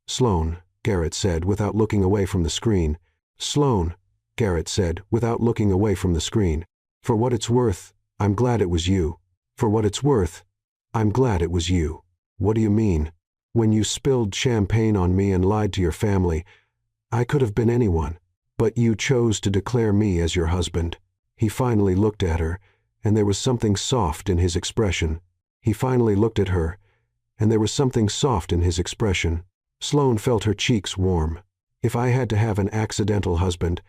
A: Sloane, Garrett said without looking away from the screen. Sloane, Garrett said without looking away from the screen. For what it's worth, I'm glad it was you. For what it's worth, I'm glad it was you. What do you mean? When you spilled champagne on me and lied to your family, I could have been anyone, but you chose to declare me as your husband." He finally looked at her, and there was something soft in his expression. Sloane felt her cheeks warm. "If I had to have an accidental husband,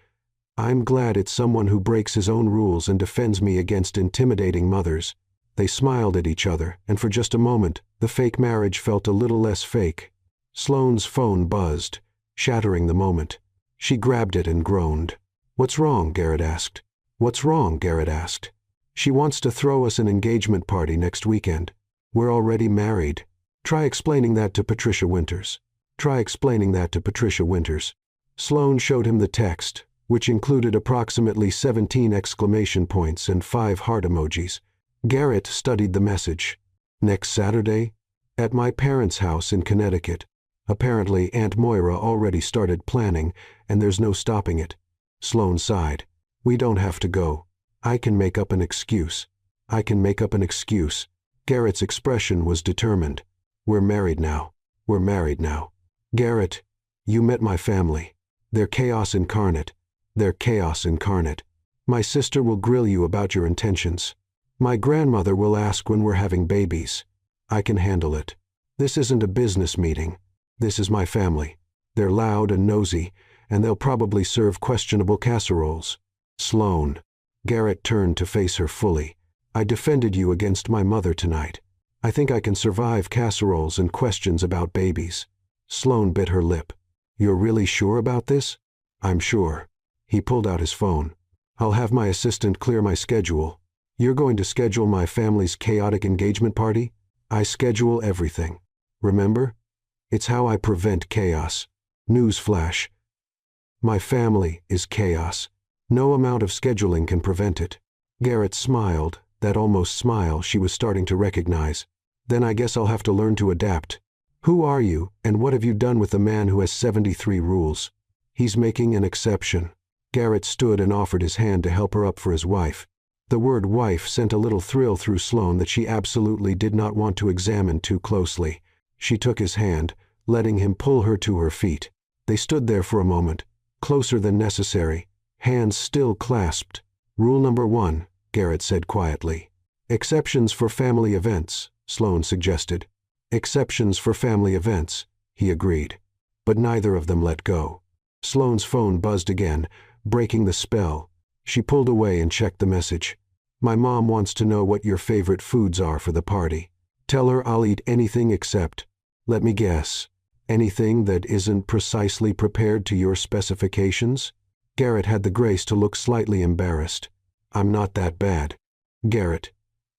A: I'm glad it's someone who breaks his own rules and defends me against intimidating mothers." They smiled at each other, and for just a moment, the fake marriage felt a little less fake. Sloane's phone buzzed, shattering the moment. She grabbed it and groaned. "What's wrong?" Garrett asked. "What's wrong?" Garrett asked. "She wants to throw us an engagement party next weekend. We're already married. Try explaining that to Patricia Winters. Try explaining that to Patricia Winters." Sloane showed him the text, which included approximately 17 exclamation points and 5 heart emojis. Garrett studied the message. "Next Saturday? At my parents' house in Connecticut. Apparently Aunt Moira already started planning, and there's no stopping it." Sloane sighed. "We don't have to go. I can make up an excuse. I can make up an excuse." Garrett's expression was determined. "We're married now. We're married now. Garrett, you met my family. They're chaos incarnate. They're chaos incarnate. My sister will grill you about your intentions. My grandmother will ask when we're having babies. I can handle it. This isn't a business meeting. This is my family. They're loud and nosy, and they'll probably serve questionable casseroles." "Sloane." Garrett turned to face her fully. "I defended you against my mother tonight. I think I can survive casseroles and questions about babies." Sloane bit her lip. "You're really sure about this?" "I'm sure." He pulled out his phone. "I'll have my assistant clear my schedule. You're going to schedule my family's chaotic engagement party? I schedule everything. Remember? It's how I prevent chaos. Newsflash. My family is chaos. No amount of scheduling can prevent it." Garrett smiled, that almost smile she was starting to recognize. "Then I guess I'll have to learn to adapt. Who are you, and what have you done with the man who has 73 rules?" "He's making an exception." Garrett stood and offered his hand to help her up for his wife. The word wife sent a little thrill through Sloane that she absolutely did not want to examine too closely. She took his hand, letting him pull her to her feet. They stood there for a moment, closer than necessary, hands still clasped. "Rule number 1, Garrett said quietly. "Exceptions for family events," Sloane suggested. "Exceptions for family events," he agreed. But neither of them let go. Sloane's phone buzzed again, breaking the spell. She pulled away and checked the message. "My mom wants to know what your favorite foods are for the party. Tell her I'll eat anything except, let me guess, anything that isn't precisely prepared to your specifications?" Garrett had the grace to look slightly embarrassed. "I'm not that bad." "Garrett,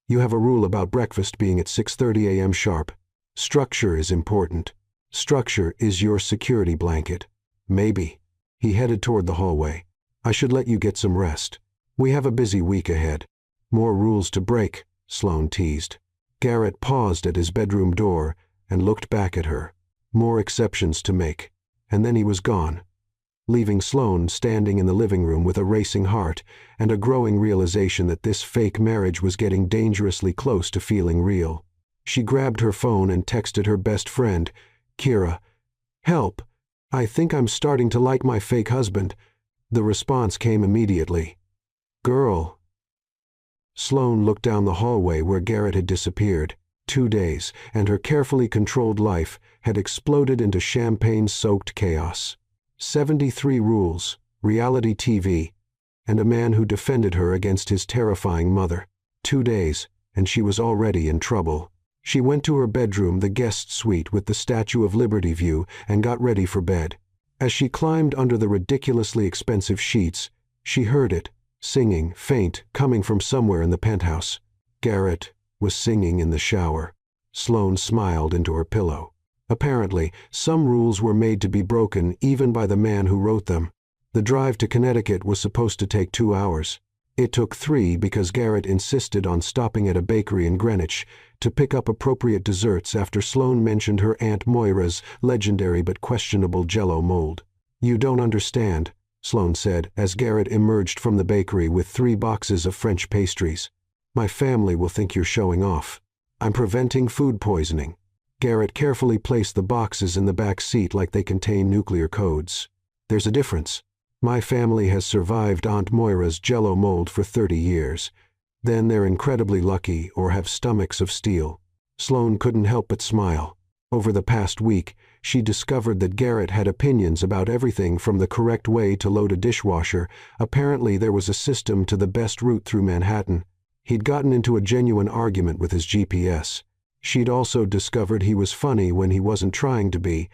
A: you have a rule about breakfast being at 6:30 a.m. sharp. Structure is important. Structure is your security blanket." "Maybe." He headed toward the hallway. "I should let you get some rest. We have a busy week ahead." "More rules to break," Sloane teased. Garrett paused at his bedroom door and looked back at her. More exceptions to make. And then he was gone, leaving Sloane standing in the living room with a racing heart and a growing realization that this fake marriage was getting dangerously close to feeling real. She grabbed her phone and texted her best friend, Kira. "Help! I think I'm starting to like my fake husband." The response came immediately. "Girl." Sloane looked down the hallway where Garrett had disappeared. 2 days, and her carefully controlled life had exploded into champagne-soaked chaos. 73 rules, reality TV, and a man who defended her against his terrifying mother. 2 days, and she was already in trouble. She went to her bedroom, the guest suite with the Statue of Liberty view, and got ready for bed. As she climbed under the ridiculously expensive sheets, she heard it, singing, faint, coming from somewhere in the penthouse. Garrett was singing in the shower. Sloane smiled into her pillow. Apparently, some rules were made to be broken even by the man who wrote them. The drive to Connecticut was supposed to take 2 hours. It took 3 because Garrett insisted on stopping at a bakery in Greenwich to pick up appropriate desserts after Sloane mentioned her Aunt Moira's legendary but questionable Jell-O mold. "You don't understand," Sloane said as Garrett emerged from the bakery with 3 boxes of French pastries. "My family will think you're showing off. I'm preventing food poisoning." Garrett carefully placed the boxes in the back seat like they contain nuclear codes. There's a difference. My family has survived Aunt Moira's Jell-O mold for 30 years. Then they're incredibly lucky or have stomachs of steel. Sloane couldn't help but smile. Over the past week, she discovered that Garrett had opinions about everything from the correct way to load a dishwasher. Apparently there was a system to the best route through Manhattan. He'd gotten into a genuine argument with his GPS. She'd also discovered he was funny when he wasn't trying to be,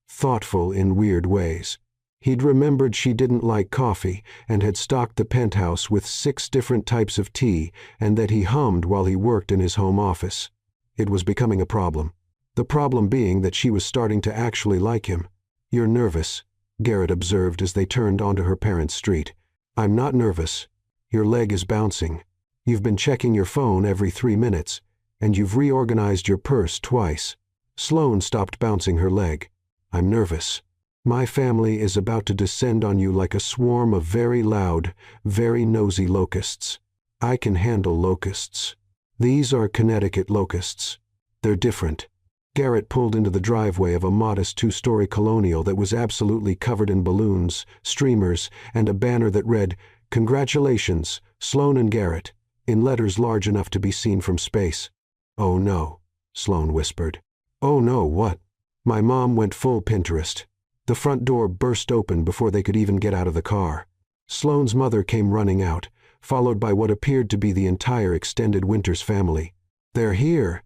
A: thoughtful in weird ways. He'd remembered she didn't like coffee and had stocked the penthouse with 6 different types of tea, and that he hummed while he worked in his home office. It was becoming a problem. The problem being that she was starting to actually like him. "You're nervous," Garrett observed as they turned onto her parents' street. "I'm not nervous. Your leg is bouncing. You've been checking your phone every 3 minutes, and you've reorganized your purse twice." Sloane stopped bouncing her leg. "I'm nervous. My family is about to descend on you like a swarm of very loud, very nosy locusts. I can handle locusts. These are Connecticut locusts. They're different." Garrett pulled into the driveway of a modest 2-story colonial that was absolutely covered in balloons, streamers, and a banner that read, "Congratulations, Sloane and Garrett," in letters large enough to be seen from space. "Oh no," Sloane whispered. "Oh no, what?" My mom went full Pinterest. The front door burst open before they could even get out of the car. Sloane's mother came running out, followed by what appeared to be the entire extended Winters family. "They're here!"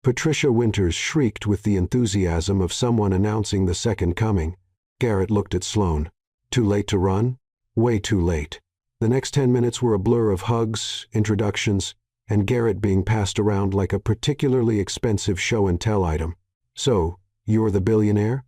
A: Patricia Winters shrieked with the enthusiasm of someone announcing the second coming. Garrett looked at Sloane. Too late to run? Way too late. The next 10 minutes were a blur of hugs, introductions, and Garrett being passed around like a particularly expensive show-and-tell item. "So, you're the billionaire?"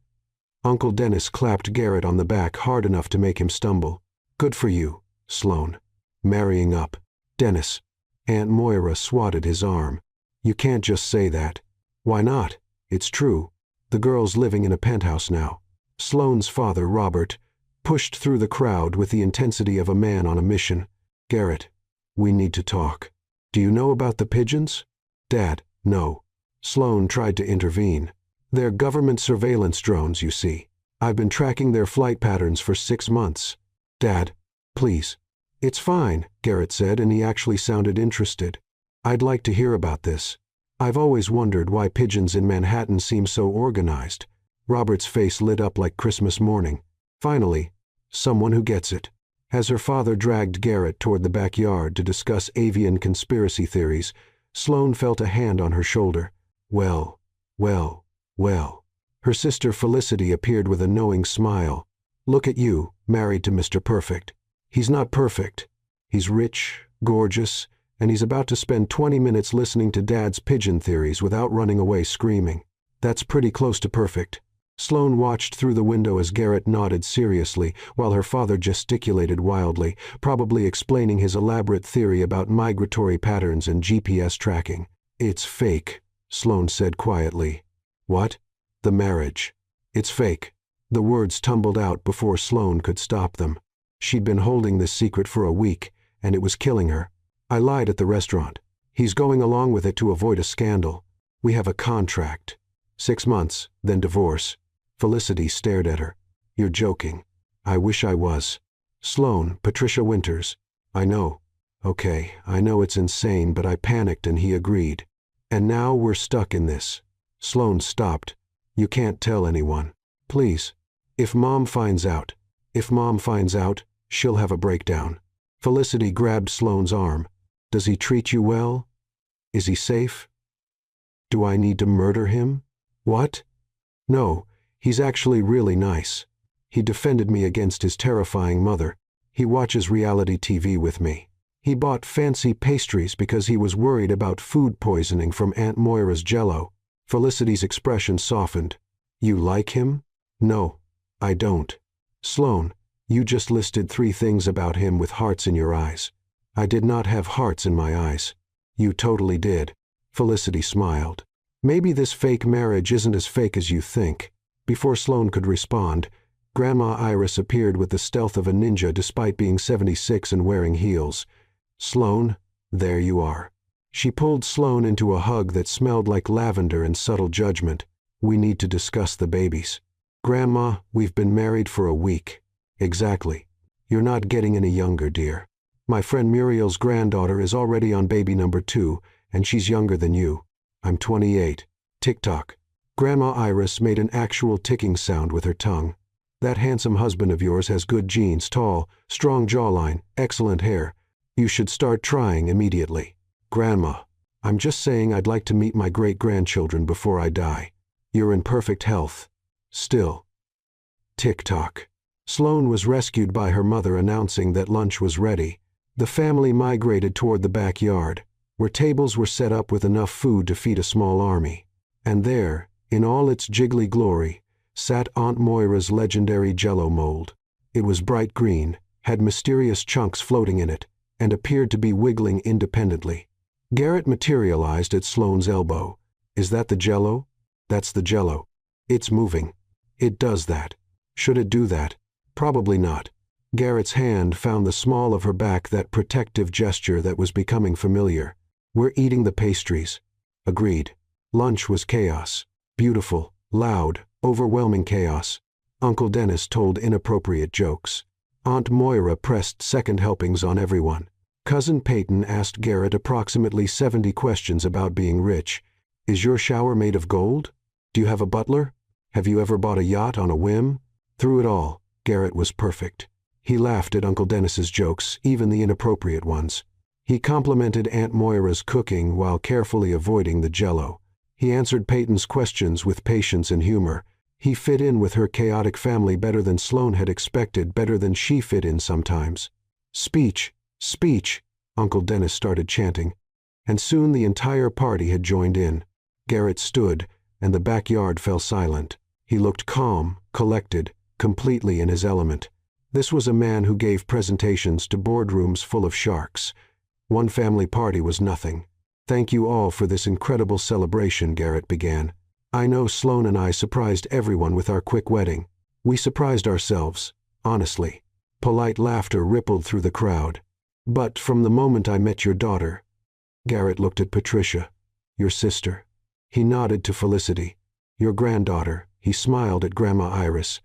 A: Uncle Dennis clapped Garrett on the back hard enough to make him stumble. "Good for you, Sloane. Marrying up." "Dennis." Aunt Moira swatted his arm. "You can't just say that." "Why not? It's true. The girl's living in a penthouse now." Sloane's father, Robert, pushed through the crowd with the intensity of a man on a mission. "Garrett, we need to talk. Do you know about the pigeons?" "Dad, no." Sloane tried to intervene. "They're government surveillance drones, you see. I've been tracking their flight patterns for 6 months. Dad, please." "It's fine," Garrett said, and he actually sounded interested. "I'd like to hear about this. I've always wondered why pigeons in Manhattan seem so organized." Robert's face lit up like Christmas morning. Finally, someone who gets it. As her father dragged Garrett toward the backyard to discuss avian conspiracy theories, Sloane felt a hand on her shoulder. "Well, well, well." Her sister Felicity appeared with a knowing smile. "Look at you, married to Mr. Perfect. He's not perfect. He's rich, gorgeous, and he's about to spend 20 minutes listening to Dad's pigeon theories without running away screaming. That's pretty close to perfect." Sloane watched through the window as Garrett nodded seriously, while her father gesticulated wildly, probably explaining his elaborate theory about migratory patterns and GPS tracking. "It's fake," Sloane said quietly. "What?" "The marriage. It's fake." The words tumbled out before Sloane could stop them. She'd been holding this secret for a week, and it was killing her. "I lied at the restaurant. He's going along with it to avoid a scandal. We have a contract. 6 months, then divorce." Felicity stared at her. "You're joking." "I wish I was." "Sloane, Patricia Winters." "I know. Okay, I know it's insane, but I panicked and he agreed. And now we're stuck in this." Sloane stopped. "You can't tell anyone. Please. If Mom finds out, she'll have a breakdown." Felicity grabbed Sloane's arm. "Does he treat you well? Is he safe? Do I need to murder him?" "What?" "No, he's actually really nice. He defended me against his terrifying mother. He watches reality TV with me. He bought fancy pastries because he was worried about food poisoning from Aunt Moira's Jell-O." Felicity's expression softened. "You like him?" "No, I don't." "Sloane, you just listed 3 things about him with hearts in your eyes." "I did not have hearts in my eyes." "You totally did." Felicity smiled. "Maybe this fake marriage isn't as fake as you think." Before Sloane could respond, Grandma Iris appeared with the stealth of a ninja despite being 76 and wearing heels. "Sloane, there you are. She pulled Sloane into a hug that smelled like lavender and subtle judgment. "We need to discuss the babies." "Grandma, we've been married for a week." "Exactly. You're not getting any younger, dear. My friend Muriel's granddaughter is already on baby number 2, and she's younger than you. I'm 28. Tick-tock." Grandma Iris made an actual ticking sound with her tongue. "That handsome husband of yours has good genes, tall, strong jawline, excellent hair. You should start trying immediately." "Grandma, I'm just saying I'd like to meet my great-grandchildren before I die. You're in perfect health. Still." Tick-tock. Sloane was rescued by her mother announcing that lunch was ready. The family migrated toward the backyard, where tables were set up with enough food to feed a small army. And there, in all its jiggly glory, sat Aunt Moira's legendary Jell-O mold. It was bright green, had mysterious chunks floating in it, and appeared to be wiggling independently. Garrett materialized at Sloane's elbow. "Is that the Jell-O?" "That's the Jell-O. It's moving. It does that." "Should it do that?" "Probably not." Garrett's hand found the small of her back, that protective gesture that was becoming familiar. "We're eating the pastries." Agreed. Lunch was chaos. Beautiful, loud, overwhelming chaos. Uncle Dennis told inappropriate jokes. Aunt Moira pressed second helpings on everyone. Cousin Peyton asked Garrett approximately 70 questions about being rich. "Is your shower made of gold? Do you have a butler? Have you ever bought a yacht on a whim?" Through it all, Garrett was perfect. He laughed at Uncle Dennis's jokes, even the inappropriate ones. He complimented Aunt Moira's cooking while carefully avoiding the Jell-O. He answered Peyton's questions with patience and humor. He fit in with her chaotic family better than Sloane had expected, better than she fit in sometimes. "Speech! Speech!" Uncle Dennis started chanting. And soon the entire party had joined in. Garrett stood, and the backyard fell silent. He looked calm, collected, completely in his element. This was a man who gave presentations to boardrooms full of sharks. One family party was nothing. "Thank you all for this incredible celebration," Garrett began. "I know Sloane and I surprised everyone with our quick wedding. We surprised ourselves, honestly." Polite laughter rippled through the crowd. "But from the moment I met your daughter—" Garrett looked at Patricia. "Your sister." He nodded to Felicity. "Your granddaughter." He smiled at Grandma Iris.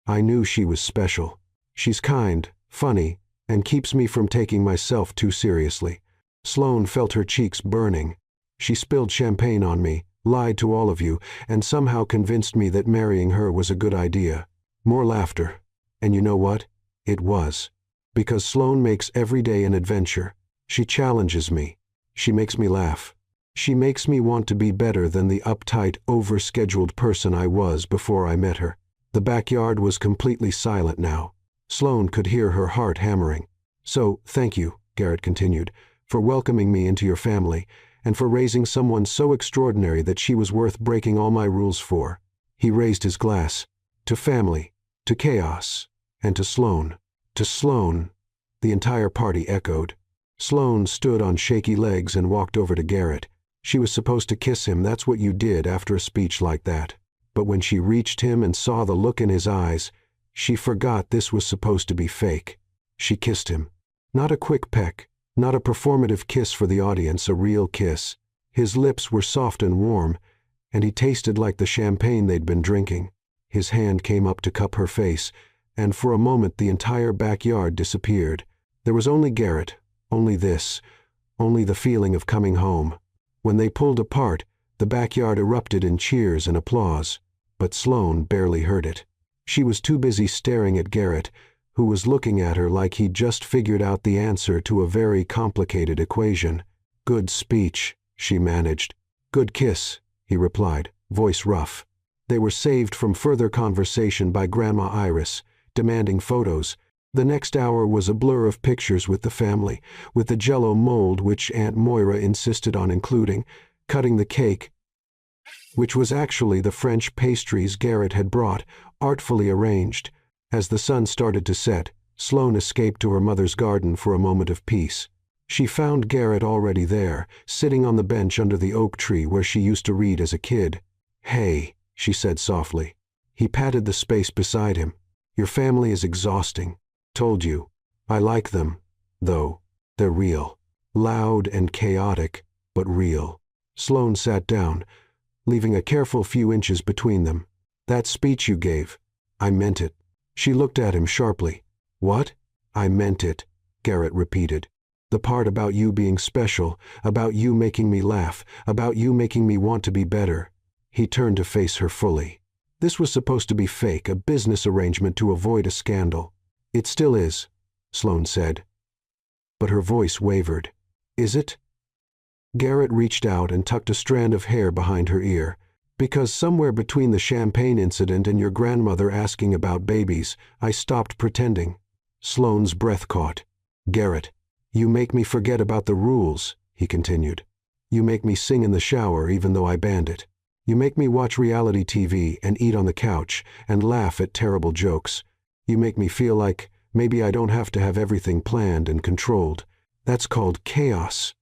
A: "I knew she was special. She's kind, funny, and keeps me from taking myself too seriously." Sloane felt her cheeks burning. "She spilled champagne on me, lied to all of you, and somehow convinced me that marrying her was a good idea." More laughter. "And you know what? It was. Because Sloane makes every day an adventure. She challenges me. She makes me laugh. She makes me want to be better than the uptight, overscheduled person I was before I met her." The backyard was completely silent now. Sloane could hear her heart hammering. "So, thank you," Garrett continued, "for welcoming me into your family, and for raising someone so extraordinary that she was worth breaking all my rules for." He raised his glass. "To family, to chaos, and to Sloane." "To Sloane," the entire party echoed. Sloane stood on shaky legs and walked over to Garrett. She was supposed to kiss him, that's what you did after a speech like that. But when she reached him and saw the look in his eyes, she forgot this was supposed to be fake. She kissed him. Not a quick peck, not a performative kiss for the audience, a real kiss. His lips were soft and warm, and he tasted like the champagne they'd been drinking. His hand came up to cup her face, and for a moment the entire backyard disappeared. There was only Garrett, only this, only the feeling of coming home. When they pulled apart, the backyard erupted in cheers and applause, but Sloane barely heard it. She was too busy staring at Garrett, who was looking at her like he'd just figured out the answer to a very complicated equation. "Good speech," she managed. "Good kiss," he replied, voice rough. They were saved from further conversation by Grandma Iris, demanding photos. The next hour was a blur of pictures with the family, with the Jell-O mold which Aunt Moira insisted on including, cutting the cake, which was actually the French pastries Garrett had brought, artfully arranged. As the sun started to set, Sloane escaped to her mother's garden for a moment of peace. She found Garrett already there, sitting on the bench under the oak tree where she used to read as a kid. "Hey," she said softly. He patted the space beside him. "Your family is exhausting. Told you. I like them, though. They're real. Loud and chaotic, but real. Sloane sat down, leaving a careful few inches between them. That speech you gave, I meant it. She looked at him sharply. What? I meant it, Garrett repeated. The part about you being special, about you making me laugh, about you making me want to be better. He turned to face her fully. This was supposed to be fake, a business arrangement to avoid a scandal. It still is, Sloane said. But her voice wavered. Is it? Garrett reached out and tucked a strand of hair behind her ear. Because somewhere between the champagne incident and your grandmother asking about babies, I stopped pretending. Sloane's breath caught. Garrett, you make me forget about the rules, he continued. You make me sing in the shower even though I banned it. You make me watch reality TV and eat on the couch and laugh at terrible jokes. You make me feel like maybe I don't have to have everything planned and controlled. That's called chaos.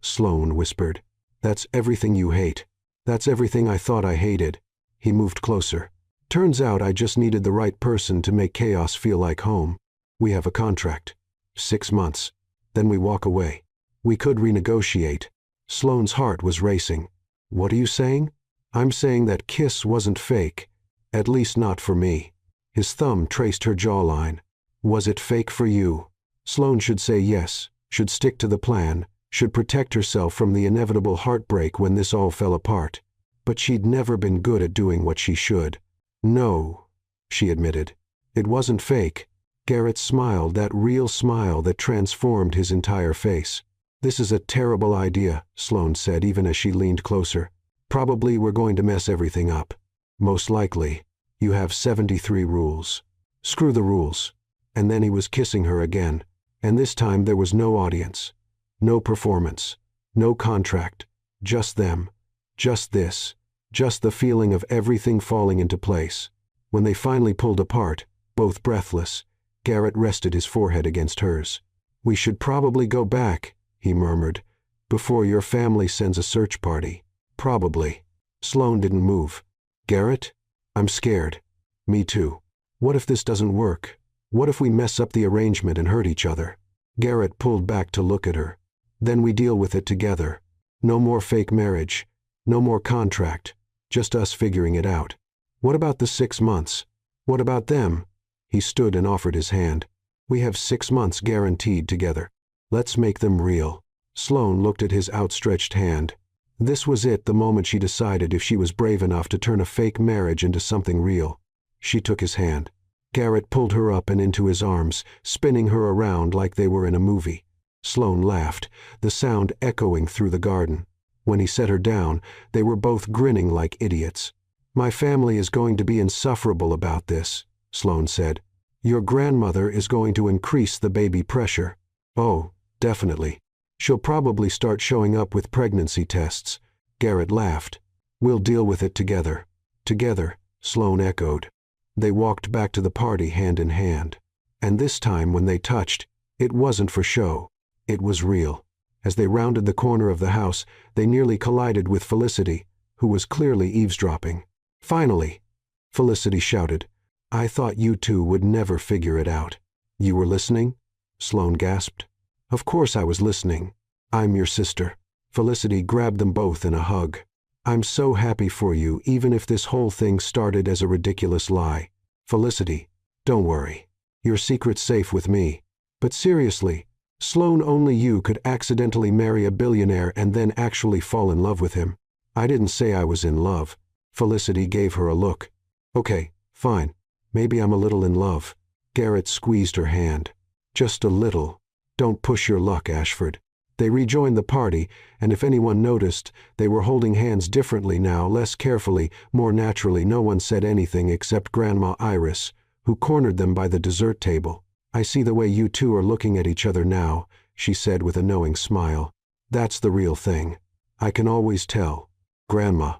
A: Sloane whispered. That's everything you hate. That's everything I thought I hated. He moved closer. Turns out I just needed the right person to make chaos feel like home. We have a contract. 6 months. Then we walk away. We could renegotiate. Sloane's heart was racing. What are you saying? I'm saying that kiss wasn't fake. At least not for me. His thumb traced her jawline. Was it fake for you? Sloane should say yes, should stick to the plan, should protect herself from the inevitable heartbreak when this all fell apart. But she'd never been good at doing what she should. No, she admitted. It wasn't fake. Garrett smiled, that real smile that transformed his entire face. This is a terrible idea, Sloane said even as she leaned closer. Probably we're going to mess everything up. Most likely. You have 73 rules. Screw the rules. And then he was kissing her again. And this time there was no audience. No performance. No contract. Just them. Just this. Just the feeling of everything falling into place. When they finally pulled apart, both breathless, Garrett rested his forehead against hers. We should probably go back, he murmured, before your family sends a search party. Probably. Sloane didn't move. Garrett? I'm scared. Me too. What if this doesn't work? What if we mess up the arrangement and hurt each other? Garrett pulled back to look at her. Then we deal with it together. No more fake marriage. No more contract. Just us figuring it out. What about the 6 months? What about them? He stood and offered his hand. We have 6 months guaranteed together. Let's make them real. Sloane looked at his outstretched hand. This was it, the moment she decided if she was brave enough to turn a fake marriage into something real. She took his hand. Garrett pulled her up and into his arms, spinning her around like they were in a movie. Sloane laughed, the sound echoing through the garden. When he set her down, they were both grinning like idiots. My family is going to be insufferable about this, Sloane said. Your grandmother is going to increase the baby pressure. Oh, definitely. She'll probably start showing up with pregnancy tests. Garrett laughed. We'll deal with it together. Together, Sloane echoed. They walked back to the party hand in hand. And this time when they touched, it wasn't for show. It was real. As they rounded the corner of the house, they nearly collided with Felicity, who was clearly eavesdropping. Finally, Felicity shouted, I thought you two would never figure it out. You were listening? Sloane gasped. Of course I was listening. I'm your sister. Felicity grabbed them both in a hug. I'm so happy for you, even if this whole thing started as a ridiculous lie. Felicity, don't worry. Your secret's safe with me. But seriously, Sloane, only you could accidentally marry a billionaire and then actually fall in love with him. I didn't say I was in love. Felicity gave her a look. Okay, fine. Maybe I'm a little in love. Garrett squeezed her hand. Just a little. Don't push your luck, Ashford. They rejoined the party, and if anyone noticed, they were holding hands differently now, less carefully, more naturally. No one said anything except Grandma Iris, who cornered them by the dessert table. I see the way you two are looking at each other now, she said with a knowing smile. That's the real thing. I can always tell. Grandma,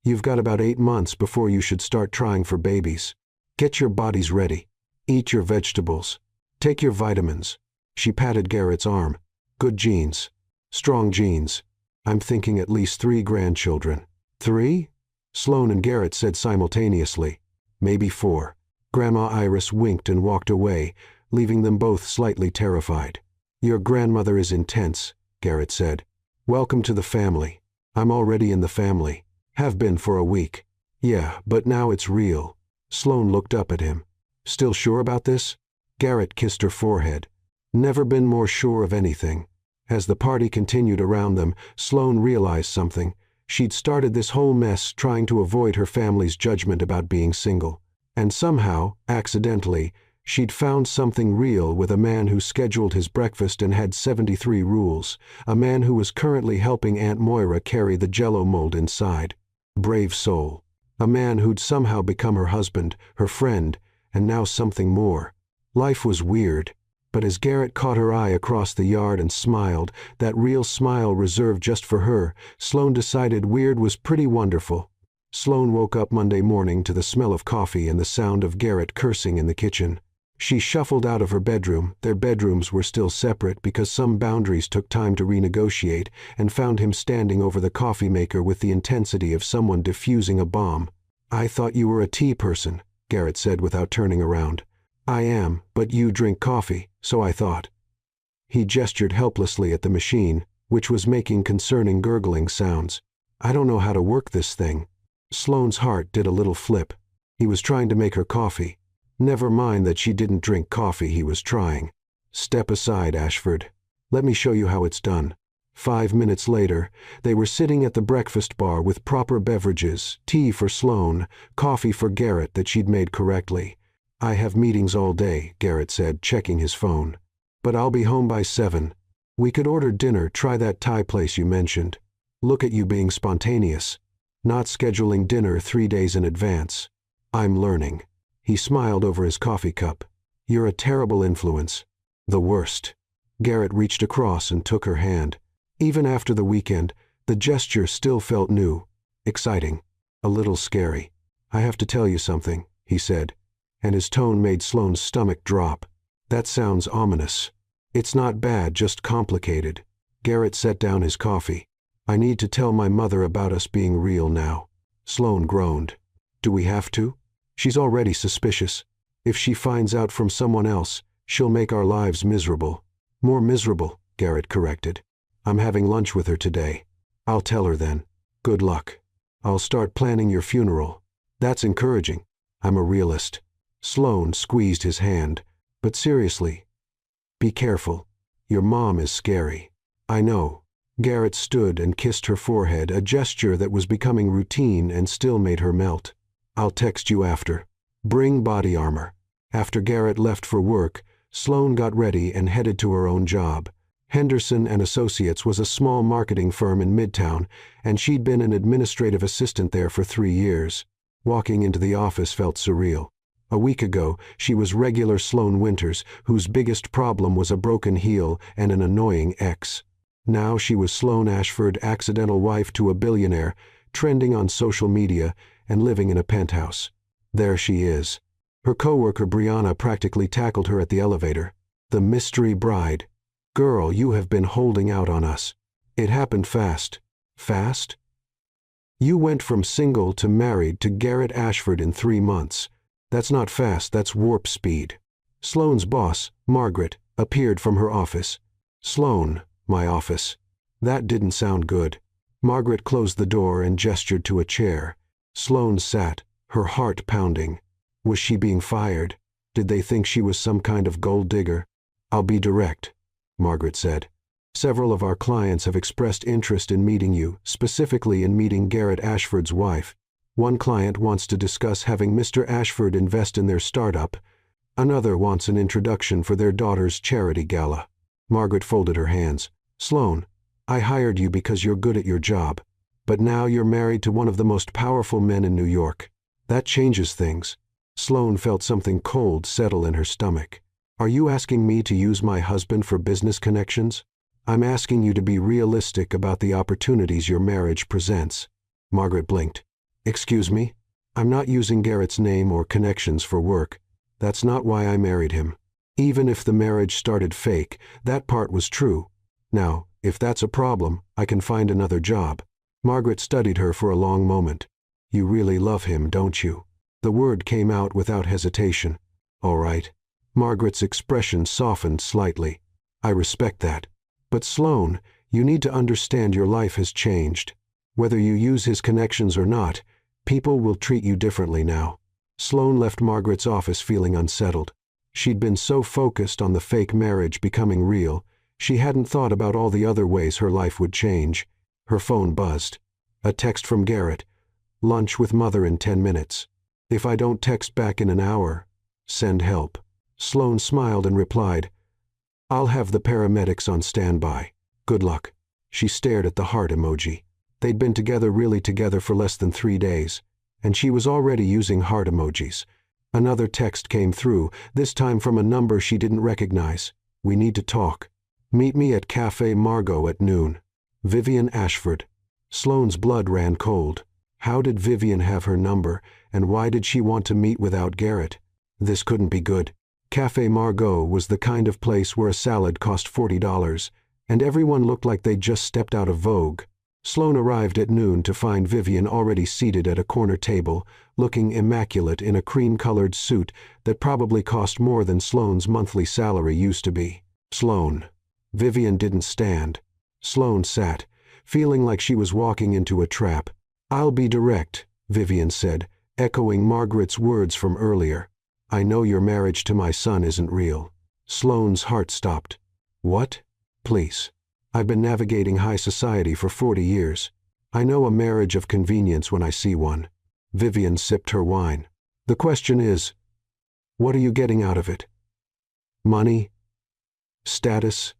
A: you've got about 8 months before you should start trying for babies. Get your bodies ready. Eat your vegetables. Take your vitamins. She patted Garrett's arm. Good genes. Strong genes. I'm thinking at least 3 grandchildren. 3? Sloane and Garrett said simultaneously. Maybe 4. Grandma Iris winked and walked away, leaving them both slightly terrified. Your grandmother is intense, Garrett said. Welcome to the family. I'm already in the family. Have been for a week. Yeah, but now it's real. Sloane looked up at him. Still sure about this? Garrett kissed her forehead. Never been more sure of anything. As the party continued around them, Sloane realized something. She'd started this whole mess trying to avoid her family's judgment about being single. And somehow, accidentally, she'd found something real with a man who scheduled his breakfast and had 73 rules, a man who was currently helping Aunt Moira carry the Jell-O mold inside. Brave soul. A man who'd somehow become her husband, her friend, and now something more. Life was weird, but as Garrett caught her eye across the yard and smiled, that real smile reserved just for her, Sloane decided weird was pretty wonderful. Sloane woke up Monday morning to the smell of coffee and the sound of Garrett cursing in the kitchen. She shuffled out of her bedroom, their bedrooms were still separate because some boundaries took time to renegotiate, and found him standing over the coffee maker with the intensity of someone diffusing a bomb. "I thought you were a tea person," Garrett said without turning around. "I am, but you drink coffee, so I thought." He gestured helplessly at the machine, which was making concerning gurgling sounds. "I don't know how to work this thing." Sloane's heart did a little flip. He was trying to make her coffee. Never mind that she didn't drink coffee, he was trying. "Step aside, Ashford. Let me show you how it's done." 5 minutes later, they were sitting at the breakfast bar with proper beverages, tea for Sloane, coffee for Garrett that she'd made correctly. "I have meetings all day," Garrett said, checking his phone. "But I'll be home by 7. We could order dinner, try that Thai place you mentioned. Look at you being spontaneous. Not scheduling dinner 3 days in advance. I'm learning." He smiled over his coffee cup. "You're a terrible influence. The worst." Garrett reached across and took her hand. Even after the weekend, the gesture still felt new, exciting, a little scary. "I have to tell you something," he said, and his tone made Sloane's stomach drop. "That sounds ominous." "It's not bad, just complicated." Garrett set down his coffee. "I need to tell my mother about us being real now." Sloane groaned. "Do we have to? She's already suspicious. If she finds out from someone else, she'll make our lives miserable." "More miserable," Garrett corrected. "I'm having lunch with her today. I'll tell her then. Good luck. I'll start planning your funeral." "That's encouraging. I'm a realist." Sloane squeezed his hand. "But seriously, be careful. Your mom is scary." "I know." Garrett stood and kissed her forehead, a gesture that was becoming routine and still made her melt. "I'll text you after. Bring body armor." After Garrett left for work, Sloane got ready and headed to her own job. Henderson and Associates was a small marketing firm in Midtown, and she'd been an administrative assistant there for 3 years. Walking into the office felt surreal. A week ago, she was regular Sloane Winters, whose biggest problem was a broken heel and an annoying ex. Now she was Sloane Ashford, accidental wife to a billionaire, trending on social media, and living in a penthouse. There she is. Her coworker Brianna practically tackled her at the elevator. "The mystery bride. Girl, you have been holding out on us. It happened fast." "Fast?" "You went from single to married to Garrett Ashford in 3 months. That's not fast, that's warp speed." Sloane's boss, Margaret, appeared from her office. "Sloane, my office." That didn't sound good. Margaret closed the door and gestured to a chair. Sloane sat, her heart pounding. Was she being fired? Did they think she was some kind of gold digger? "I'll be direct," Margaret said. "Several of our clients have expressed interest in meeting you, specifically in meeting Garrett Ashford's wife. One client wants to discuss having Mr. Ashford invest in their startup. Another wants an introduction for their daughter's charity gala." Margaret folded her hands. "Sloane, I hired you because you're good at your job. But now you're married to one of the most powerful men in New York. That changes things." Sloane felt something cold settle in her stomach. "Are you asking me to use my husband for business connections?" "I'm asking you to be realistic about the opportunities your marriage presents." Margaret blinked. "Excuse me? I'm not using Garrett's name or connections for work. That's not why I married him. Even if the marriage started fake, that part was true. Now, if that's a problem, I can find another job." Margaret studied her for a long moment. "You really love him, don't you?" The word came out without hesitation. "All right." Margaret's expression softened slightly. "I respect that. But Sloane, You need to understand your life has changed. Whether you use his connections or not, people will treat you differently now." Sloane left Margaret's office feeling unsettled. She'd been so focused on the fake marriage becoming real, she hadn't thought about all the other ways her life would change. Her phone buzzed. A text from Garrett. "Lunch with mother in 10 minutes. If I don't text back in an hour, send help." Sloane smiled and replied, "I'll have the paramedics on standby. Good luck." She stared at the heart emoji. They'd been together, really together, for less than 3 days, and she was already using heart emojis. Another text came through, this time from a number she didn't recognize. "We need to talk. Meet me at Cafe Margot at noon. Vivian Ashford." Sloane's blood ran cold. How did Vivian have her number, and why did she want to meet without Garrett? This couldn't be good. Cafe Margot was the kind of place where a salad cost $40, and everyone looked like they'd just stepped out of Vogue. Sloane arrived at noon to find Vivian already seated at a corner table, looking immaculate in a cream-colored suit that probably cost more than Sloane's monthly salary used to be. Sloane. Vivian didn't stand. Sloane sat, feeling like she was walking into a trap. "I'll be direct," Vivian said, echoing Margaret's words from earlier. "I know your marriage to my son isn't real." Sloane's heart stopped. "What? Please. I've been navigating high society for 40 years. I know a marriage of convenience when I see one." Vivian sipped her wine. "The question is, what are you getting out of it? Money? Status?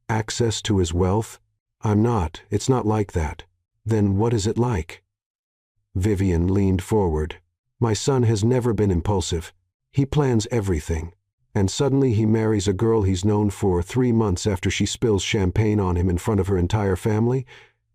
A: Access to his wealth?" "I'm not. It's not like that." "Then what is it like?" Vivian leaned forward. "My son has never been impulsive. He plans everything. And suddenly he marries a girl he's known for 3 months after she spills champagne on him in front of her entire family?"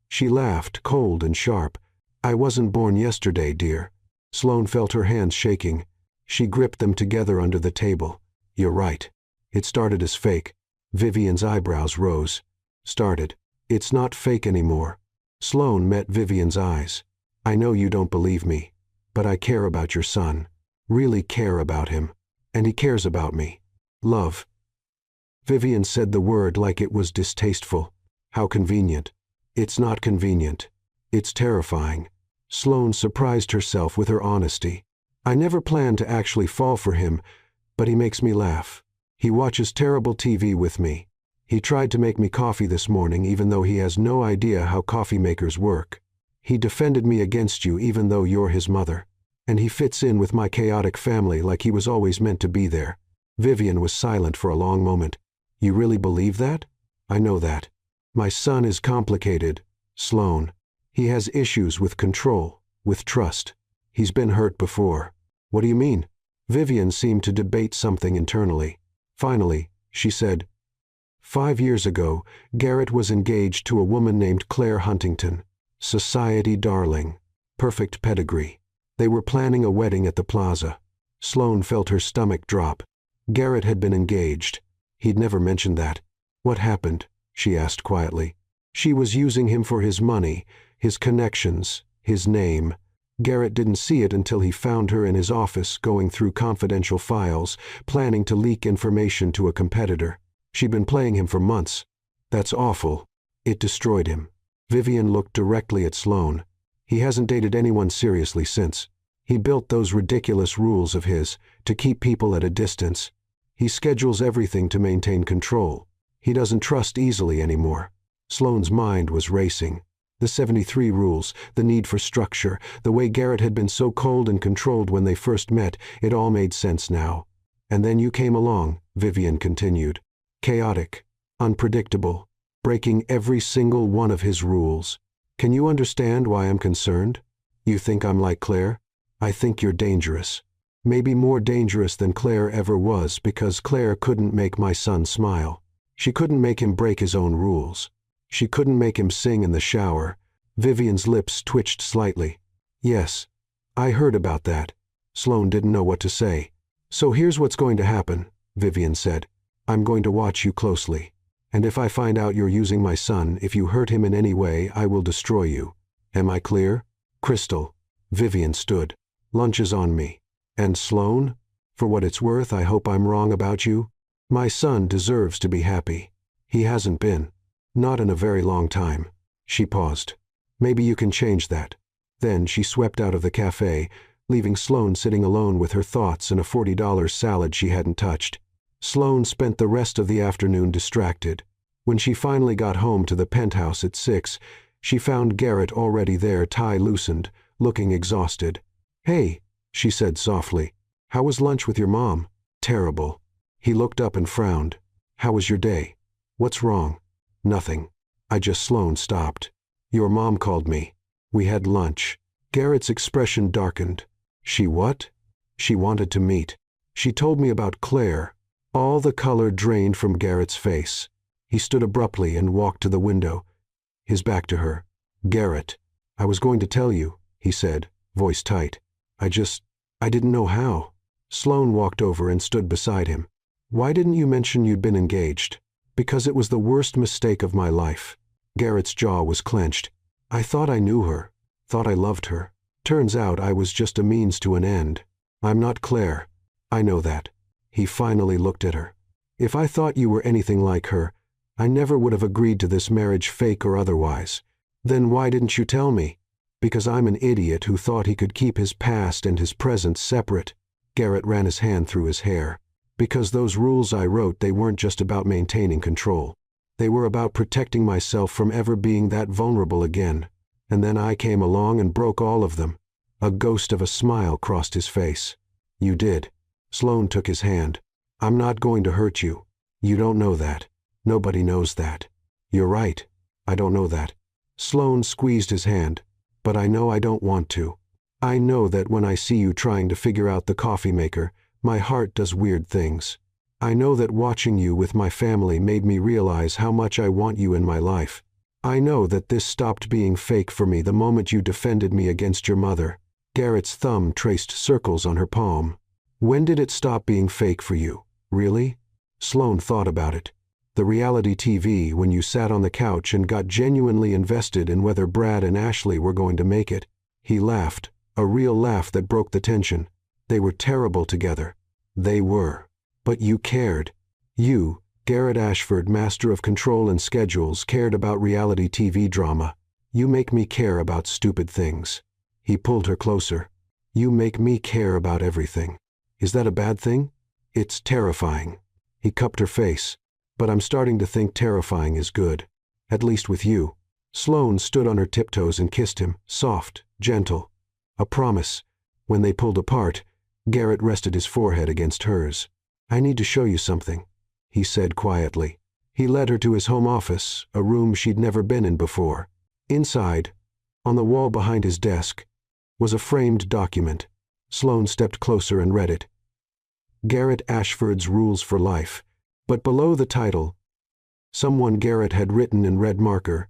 A: She laughed, cold and sharp. "I wasn't born yesterday, dear." Sloane felt her hands shaking. She gripped them together under the table. "You're right. It started as fake." Vivian's eyebrows rose. "Started. It's not fake anymore." Sloane met Vivian's eyes. "I know you don't believe me, but I care about your son. Really care about him. And he cares about me. Love." Vivian said the word like it was distasteful. "How convenient." "It's not convenient. It's terrifying." Sloane surprised herself with her honesty. "I never planned to actually fall for him, but he makes me laugh. He watches terrible TV with me. He tried to make me coffee this morning even though he has no idea how coffee makers work. He defended me against you even though you're his mother. And he fits in with my chaotic family like he was always meant to be there." Vivian was silent for a long moment. "You really believe that?" "I know that. My son is complicated, Sloane. He has issues with control, with trust. He's been hurt before." "What do you mean?" Vivian seemed to debate something internally. Finally, she said, 5 years ago, Garrett was engaged to a woman named Claire Huntington. Society darling. Perfect pedigree. They were planning a wedding at the plaza. Sloane felt her stomach drop. Garrett had been engaged. He'd never mentioned that. "What happened?" she asked quietly. "She was using him for his money, his connections, his name." Garrett didn't see it until he found her in his office going through confidential files, planning to leak information to a competitor. She'd been playing him for months. "That's awful." It destroyed him. Vivian looked directly at Sloane. "He hasn't dated anyone seriously since. He built those ridiculous rules of his to keep people at a distance. He schedules everything to maintain control. He doesn't trust easily anymore." Sloane's mind was racing. The 73 rules, the need for structure, the way Garrett had been so cold and controlled when they first met, it all made sense now. "And then you came along," Vivian continued. "Chaotic, unpredictable, breaking every single one of his rules. Can you understand why I'm concerned? You think I'm like Claire? I think you're dangerous. Maybe more dangerous than Claire ever was, because Claire couldn't make my son smile. She couldn't make him break his own rules. She couldn't make him sing in the shower." Vivian's lips twitched slightly. "Yes, I heard about that." Sloane didn't know what to say. "So here's what's going to happen," Vivian said. "I'm going to watch you closely. And if I find out you're using my son, if you hurt him in any way, I will destroy you. Am I clear?" "Crystal." Vivian stood. "Lunch is on me." "And Sloane? For what it's worth, I hope I'm wrong about you. My son deserves to be happy. He hasn't been." Not in a very long time. She paused. Maybe you can change that. Then she swept out of the cafe, leaving Sloane sitting alone with her thoughts and a $40 salad she hadn't touched. Sloane spent the rest of the afternoon distracted. When she finally got home to the penthouse at 6, she found Garrett already there, tie loosened, looking exhausted. "Hey," she said softly. "How was lunch with your mom?" "Terrible." He looked up and frowned. "How was your day?" "What's wrong?" "Nothing. Sloane stopped. "Your mom called me. We had lunch." Garrett's expression darkened. "She what?" "She wanted to meet. She told me about Claire." All the color drained from Garrett's face. He stood abruptly and walked to the window, his back to her. "Garrett, I was going to tell you," he said, voice tight. I didn't know how." Sloane walked over and stood beside him. "Why didn't you mention you'd been engaged?" "Because it was the worst mistake of my life." Garrett's jaw was clenched. "I thought I knew her, thought I loved her. Turns out I was just a means to an end. I'm not Claire. I know that." He finally looked at her. "If I thought you were anything like her, I never would have agreed to this marriage, fake or otherwise." "Then why didn't you tell me?" "Because I'm an idiot who thought he could keep his past and his present separate." Garrett ran his hand through his hair. "Because those rules I wrote, they weren't just about maintaining control. They were about protecting myself from ever being that vulnerable again. And then I came along and broke all of them." A ghost of a smile crossed his face. "You did." Sloane took his hand. "I'm not going to hurt you. You don't know that. Nobody knows that." "You're right. I don't know that." Sloane squeezed his hand. "But I know I don't want to. I know that when I see you trying to figure out the coffee maker, my heart does weird things. I know that watching you with my family made me realize how much I want you in my life. I know that this stopped being fake for me the moment you defended me against your mother." Garrett's thumb traced circles on her palm. "When did it stop being fake for you? Really?" Sloane thought about it. "The reality TV, when you sat on the couch and got genuinely invested in whether Brad and Ashley were going to make it." He laughed, a real laugh that broke the tension. "They were terrible together. They were. But you cared. You, Garrett Ashford, master of control and schedules, cared about reality TV drama. You make me care about stupid things." He pulled her closer. "You make me care about everything. Is that a bad thing?" "It's terrifying." He cupped her face. "But I'm starting to think terrifying is good. At least with you." Sloane stood on her tiptoes and kissed him, soft, gentle. A promise. When they pulled apart, Garrett rested his forehead against hers. "I need to show you something," he said quietly. He led her to his home office, a room she'd never been in before. Inside, on the wall behind his desk, was a framed document. Sloane stepped closer and read it. Garrett Ashford's Rules for Life. But below the title, someone Garrett had written in red marker,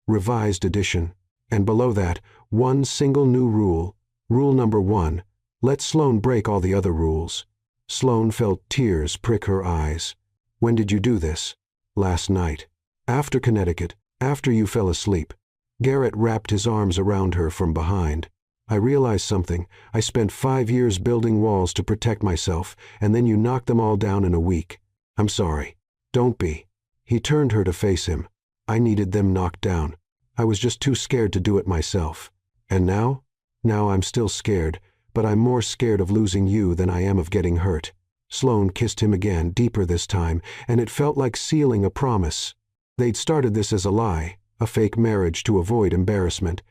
A: "Revised Edition." And below that, one single new rule. Rule number 1. Let Sloane break all the other rules. Sloane felt tears prick her eyes. "When did you do this?" "Last night. After Connecticut, after you fell asleep." Garrett wrapped his arms around her from behind. "I realized something. I spent 5 years building walls to protect myself, and then you knocked them all down in a week. I'm sorry." "Don't be." He turned her to face him. "I needed them knocked down. I was just too scared to do it myself. And now? Now I'm still scared, but I'm more scared of losing you than I am of getting hurt." Sloane kissed him again, deeper this time, and it felt like sealing a promise. They'd started this as a lie, a fake marriage to avoid embarrassment.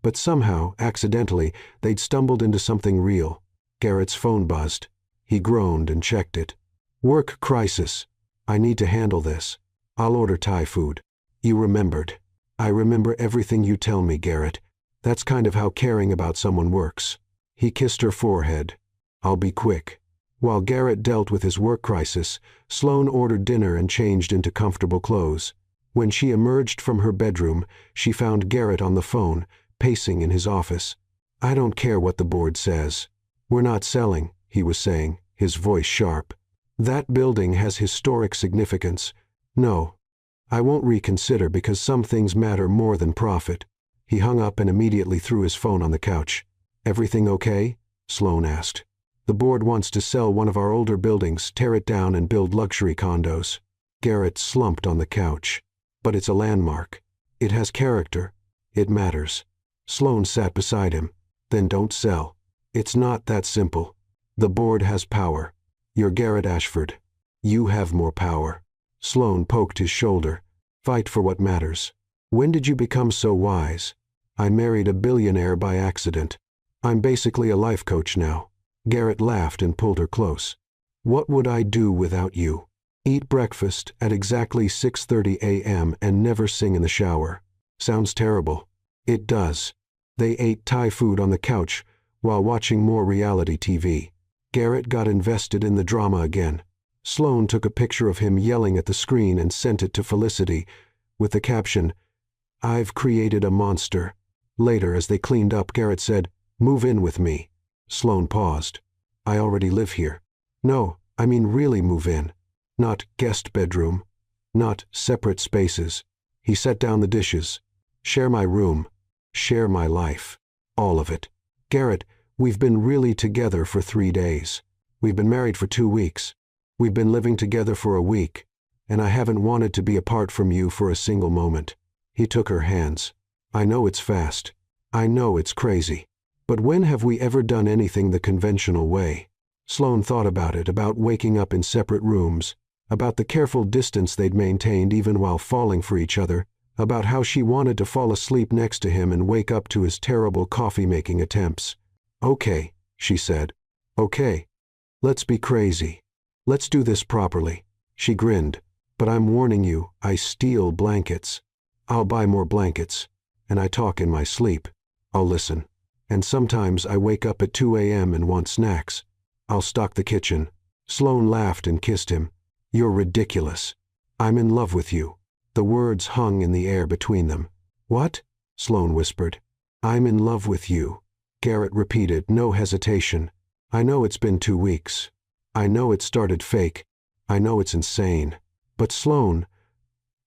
A: But somehow, accidentally, they'd stumbled into something real. Garrett's phone buzzed. He groaned and checked it. "Work crisis. I need to handle this. I'll order Thai food." "You remembered." "I remember everything you tell me, Garrett. That's kind of how caring about someone works." He kissed her forehead. "I'll be quick." While Garrett dealt with his work crisis, Sloane ordered dinner and changed into comfortable clothes. When she emerged from her bedroom, she found Garrett on the phone, pacing in his office. "I don't care what the board says. We're not selling," he was saying, his voice sharp. "That building has historic significance. No, I won't reconsider because some things matter more than profit." He hung up and immediately threw his phone on the couch. "Everything okay?" Sloane asked. "The board wants to sell one of our older buildings, tear it down and build luxury condos." Garrett slumped on the couch. But it's a landmark. It has character. It matters. Sloane sat beside him. Then don't sell. It's not that simple. The board has power. You're Garrett Ashford. You have more power. Sloane poked his shoulder. Fight for what matters. When did you become so wise? I married a billionaire by accident. I'm basically a life coach now. Garrett laughed and pulled her close. What would I do without you? Eat breakfast at exactly 6:30 a.m. and never sing in the shower. Sounds terrible. It does. They ate Thai food on the couch while watching more reality TV. Garrett got invested in the drama again. Sloane took a picture of him yelling at the screen and sent it to Felicity with the caption, "I've created a monster." Later, as they cleaned up, Garrett said, "Move in with me." Sloane paused. "I already live here." "No, I mean really move in. Not guest bedroom. Not separate spaces." He set down the dishes. "Share my room. Share my life. All of it." "Garrett, we've been really together for 3 days. We've been married for 2 weeks. We've been living together for a week, and I haven't wanted to be apart from you for a single moment." He took her hands. "I know it's fast. I know it's crazy. But when have we ever done anything the conventional way?" Sloane thought about it, about waking up in separate rooms, about the careful distance they'd maintained even while falling for each other, about how she wanted to fall asleep next to him and wake up to his terrible coffee-making attempts. "Okay," she said. "Okay. Let's be crazy. Let's do this properly." She grinned. "But I'm warning you, I steal blankets. I'll buy more blankets. And I talk in my sleep. I'll listen. And sometimes I wake up at 2 a.m. and want snacks. I'll stock the kitchen." Sloane laughed and kissed him. "You're ridiculous. I'm in love with you." The words hung in the air between them. "What?" Sloane whispered. "I'm in love with you," Garrett repeated, no hesitation. "I know it's been 2 weeks. I know it started fake. I know it's insane. But Sloane,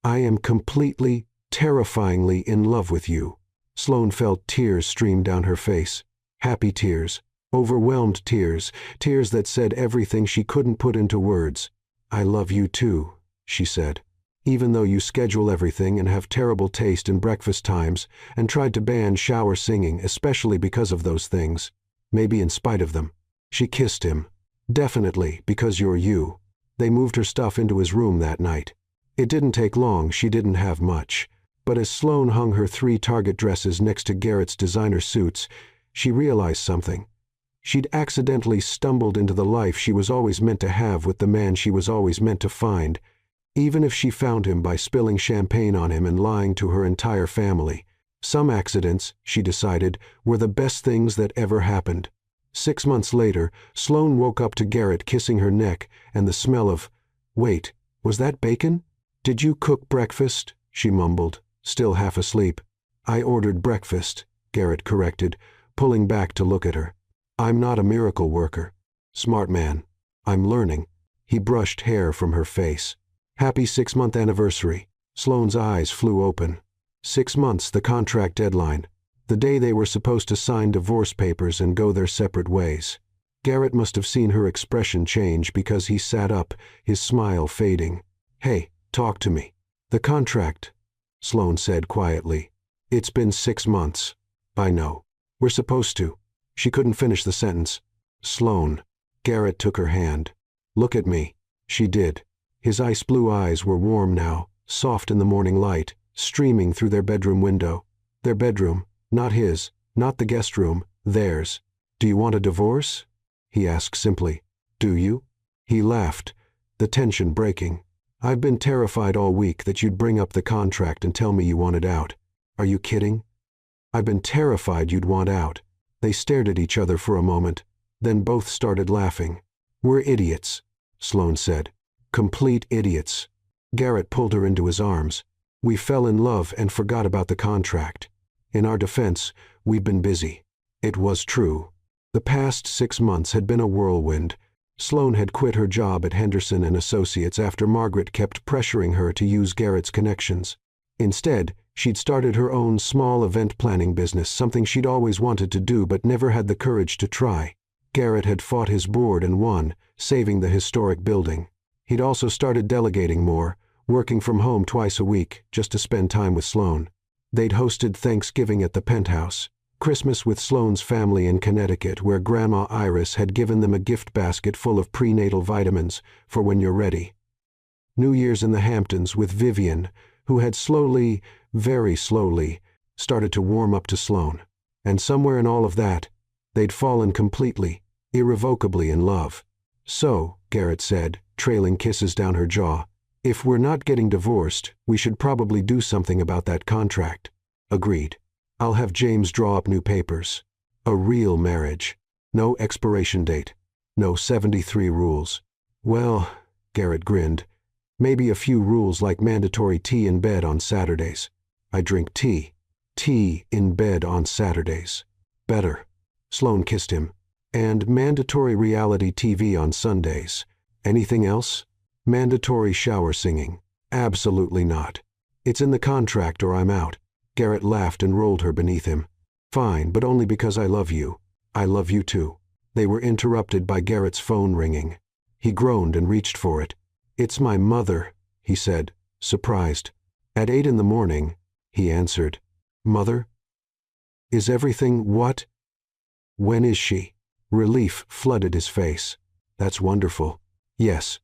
A: I am completely, terrifyingly in love with you." Sloane felt tears stream down her face. Happy tears. Overwhelmed tears. Tears that said everything she couldn't put into words. "I love you too," she said. "Even though you schedule everything and have terrible taste in breakfast times and tried to ban shower singing, especially because of those things. Maybe in spite of them." She kissed him. "Definitely, because you're you." They moved her stuff into his room that night. It didn't take long, she didn't have much. But as Sloane hung her 3 Target dresses next to Garrett's designer suits, she realized something. She'd accidentally stumbled into the life she was always meant to have with the man she was always meant to find, even if she found him by spilling champagne on him and lying to her entire family. Some accidents, she decided, were the best things that ever happened. 6 months later, Sloane woke up to Garrett kissing her neck and the smell of, "Wait, was that bacon? Did you cook breakfast?" she mumbled, still half asleep. "I ordered breakfast," Garrett corrected, pulling back to look at her. "I'm not a miracle worker. Smart man. I'm learning." He brushed hair from her face. "Happy 6-month anniversary." Sloane's eyes flew open. 6 months, the contract deadline. The day they were supposed to sign divorce papers and go their separate ways. Garrett must have seen her expression change because he sat up, his smile fading. "Hey, talk to me." "The contract," Sloane said quietly. "It's been 6 months. I know. We're supposed to." She couldn't finish the sentence. "Sloane." Garrett took her hand. "Look at me." She did. His ice blue eyes were warm now, soft in the morning light, streaming through their bedroom window. Their bedroom, not his, not the guest room, theirs. "Do you want a divorce?" he asked simply. "Do you?" He laughed, the tension breaking. "I've been terrified all week that you'd bring up the contract and tell me you wanted out." "Are you kidding?" "I've been terrified you'd want out." They stared at each other for a moment, then both started laughing. "We're idiots," Sloane said. "Complete idiots." Garrett pulled her into his arms. "We fell in love and forgot about the contract. In our defense, we've been busy." It was true. The past 6 months had been a whirlwind. Sloane had quit her job at Henderson and Associates after Margaret kept pressuring her to use Garrett's connections. Instead, she'd started her own small event planning business, something she'd always wanted to do but never had the courage to try. Garrett had fought his board and won, saving the historic building. He'd also started delegating more, working from home twice a week just to spend time with Sloane. They'd hosted Thanksgiving at the penthouse, Christmas with Sloane's family in Connecticut, where Grandma Iris had given them a gift basket full of prenatal vitamins for when you're ready. New Year's in the Hamptons with Vivian, who had slowly, very slowly, started to warm up to Sloane. And somewhere in all of that, they'd fallen completely, irrevocably in love. So, Garrett said, trailing kisses down her jaw, if we're not getting divorced, we should probably do something about that contract. Agreed. I'll have James draw up new papers. A real marriage. No expiration date. No 73 rules. Well, Garrett grinned, maybe a few rules like mandatory tea in bed on Saturdays. I drink tea. Tea in bed on Saturdays. Better. Sloane kissed him. And mandatory reality TV on Sundays. Anything else? Mandatory shower singing. Absolutely not. It's in the contract or I'm out. Garrett laughed and rolled her beneath him. Fine, but only because I love you. I love you too. They were interrupted by Garrett's phone ringing. He groaned and reached for it. It's my mother, he said, surprised. At 8 in the morning, he answered. Mother? Is everything what? When is she? Relief flooded his face. That's wonderful. Yes.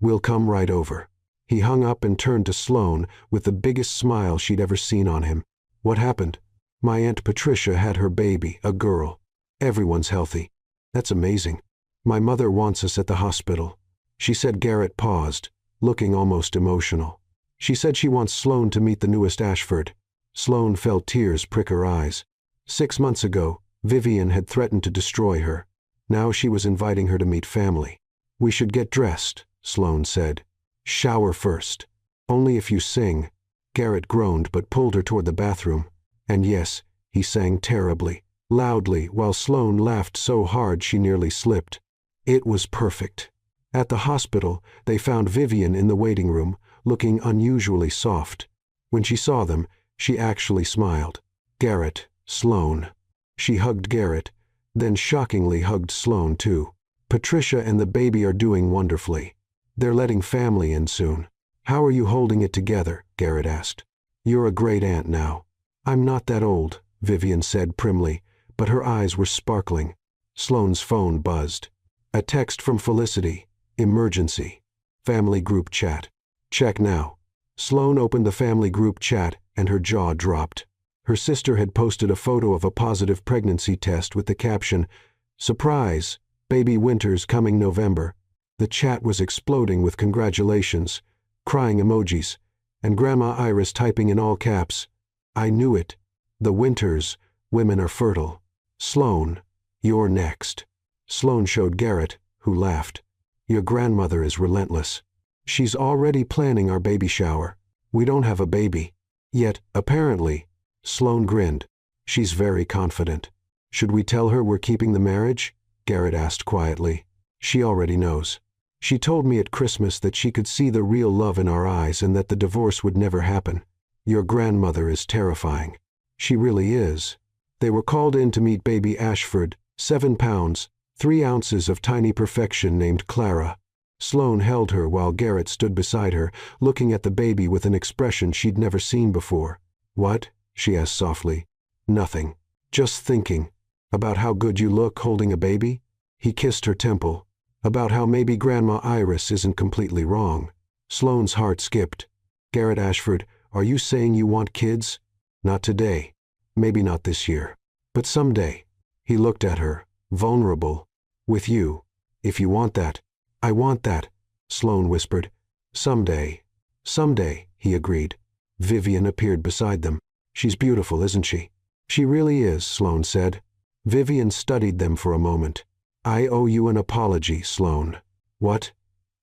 A: We'll come right over. He hung up and turned to Sloane with the biggest smile she'd ever seen on him. What happened? My Aunt Patricia had her baby, a girl. Everyone's healthy. That's amazing. My mother wants us at the hospital. She said. Garrett paused, looking almost emotional. She said she wants Sloane to meet the newest Ashford. Sloane felt tears prick her eyes. 6 months ago, Vivian had threatened to destroy her. Now she was inviting her to meet family. We should get dressed, Sloane said. Shower first. Only if you sing. Garrett groaned but pulled her toward the bathroom. And yes, he sang terribly, loudly, while Sloane laughed so hard she nearly slipped. It was perfect. At the hospital, they found Vivian in the waiting room, looking unusually soft. When she saw them, she actually smiled. Garrett, Sloane. She hugged Garrett, then shockingly hugged Sloane too. Patricia and the baby are doing wonderfully. They're letting family in soon. How are you holding it together? Garrett asked. You're a great aunt now. I'm not that old, Vivian said primly, but her eyes were sparkling. Sloane's phone buzzed. A text from Felicity. Emergency. Family group chat. Check now. Sloane opened the family group chat and her jaw dropped. Her sister had posted a photo of a positive pregnancy test with the caption, Surprise! Baby Winter's coming November. The chat was exploding with congratulations, crying emojis, and Grandma Iris typing in all caps, I knew it. The Winters, women are fertile. Sloane, you're next. Sloane showed Garrett, who laughed. Your grandmother is relentless. She's already planning our baby shower. We don't have a baby. Yet, apparently, Sloane grinned. She's very confident. Should we tell her we're keeping the marriage? Garrett asked quietly. She already knows. She told me at Christmas that she could see the real love in our eyes and that the divorce would never happen. Your grandmother is terrifying. She really is. They were called in to meet baby Ashford, 7 pounds, 3 ounces of tiny perfection named Clara. Sloane held her while Garrett stood beside her, looking at the baby with an expression she'd never seen before. What? She asked softly. Nothing. Just thinking. About how good you look holding a baby? He kissed her temple. About how maybe Grandma Iris isn't completely wrong. Sloane's heart skipped. Garrett Ashford, are you saying you want kids? Not today. Maybe not this year. But someday. He looked at her, vulnerable. With you. If you want that. I want that, Sloane whispered. Someday. Someday, he agreed. Vivian appeared beside them. She's beautiful, isn't she? She really is, Sloane said. Vivian studied them for a moment. I owe you an apology, Sloane. What?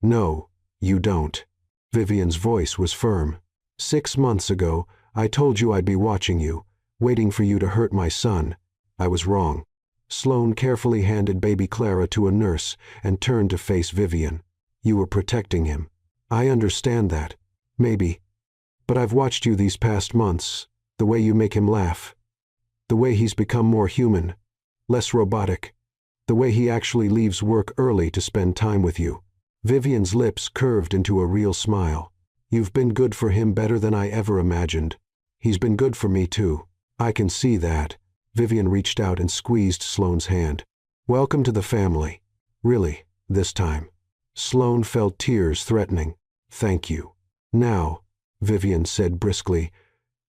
A: No, you don't. Vivian's voice was firm. 6 months ago, I told you I'd be watching you, waiting for you to hurt my son. I was wrong. Sloane carefully handed baby Clara to a nurse and turned to face Vivian. You were protecting him. I understand that. Maybe. But I've watched you these past months, the way you make him laugh. The way he's become more human, less robotic. The way he actually leaves work early to spend time with you. Vivian's lips curved into a real smile. You've been good for him better than I ever imagined. He's been good for me too. I can see that. Vivian reached out and squeezed Sloane's hand. Welcome to the family. Really, this time. Sloane felt tears threatening. Thank you. Now, Vivian said briskly,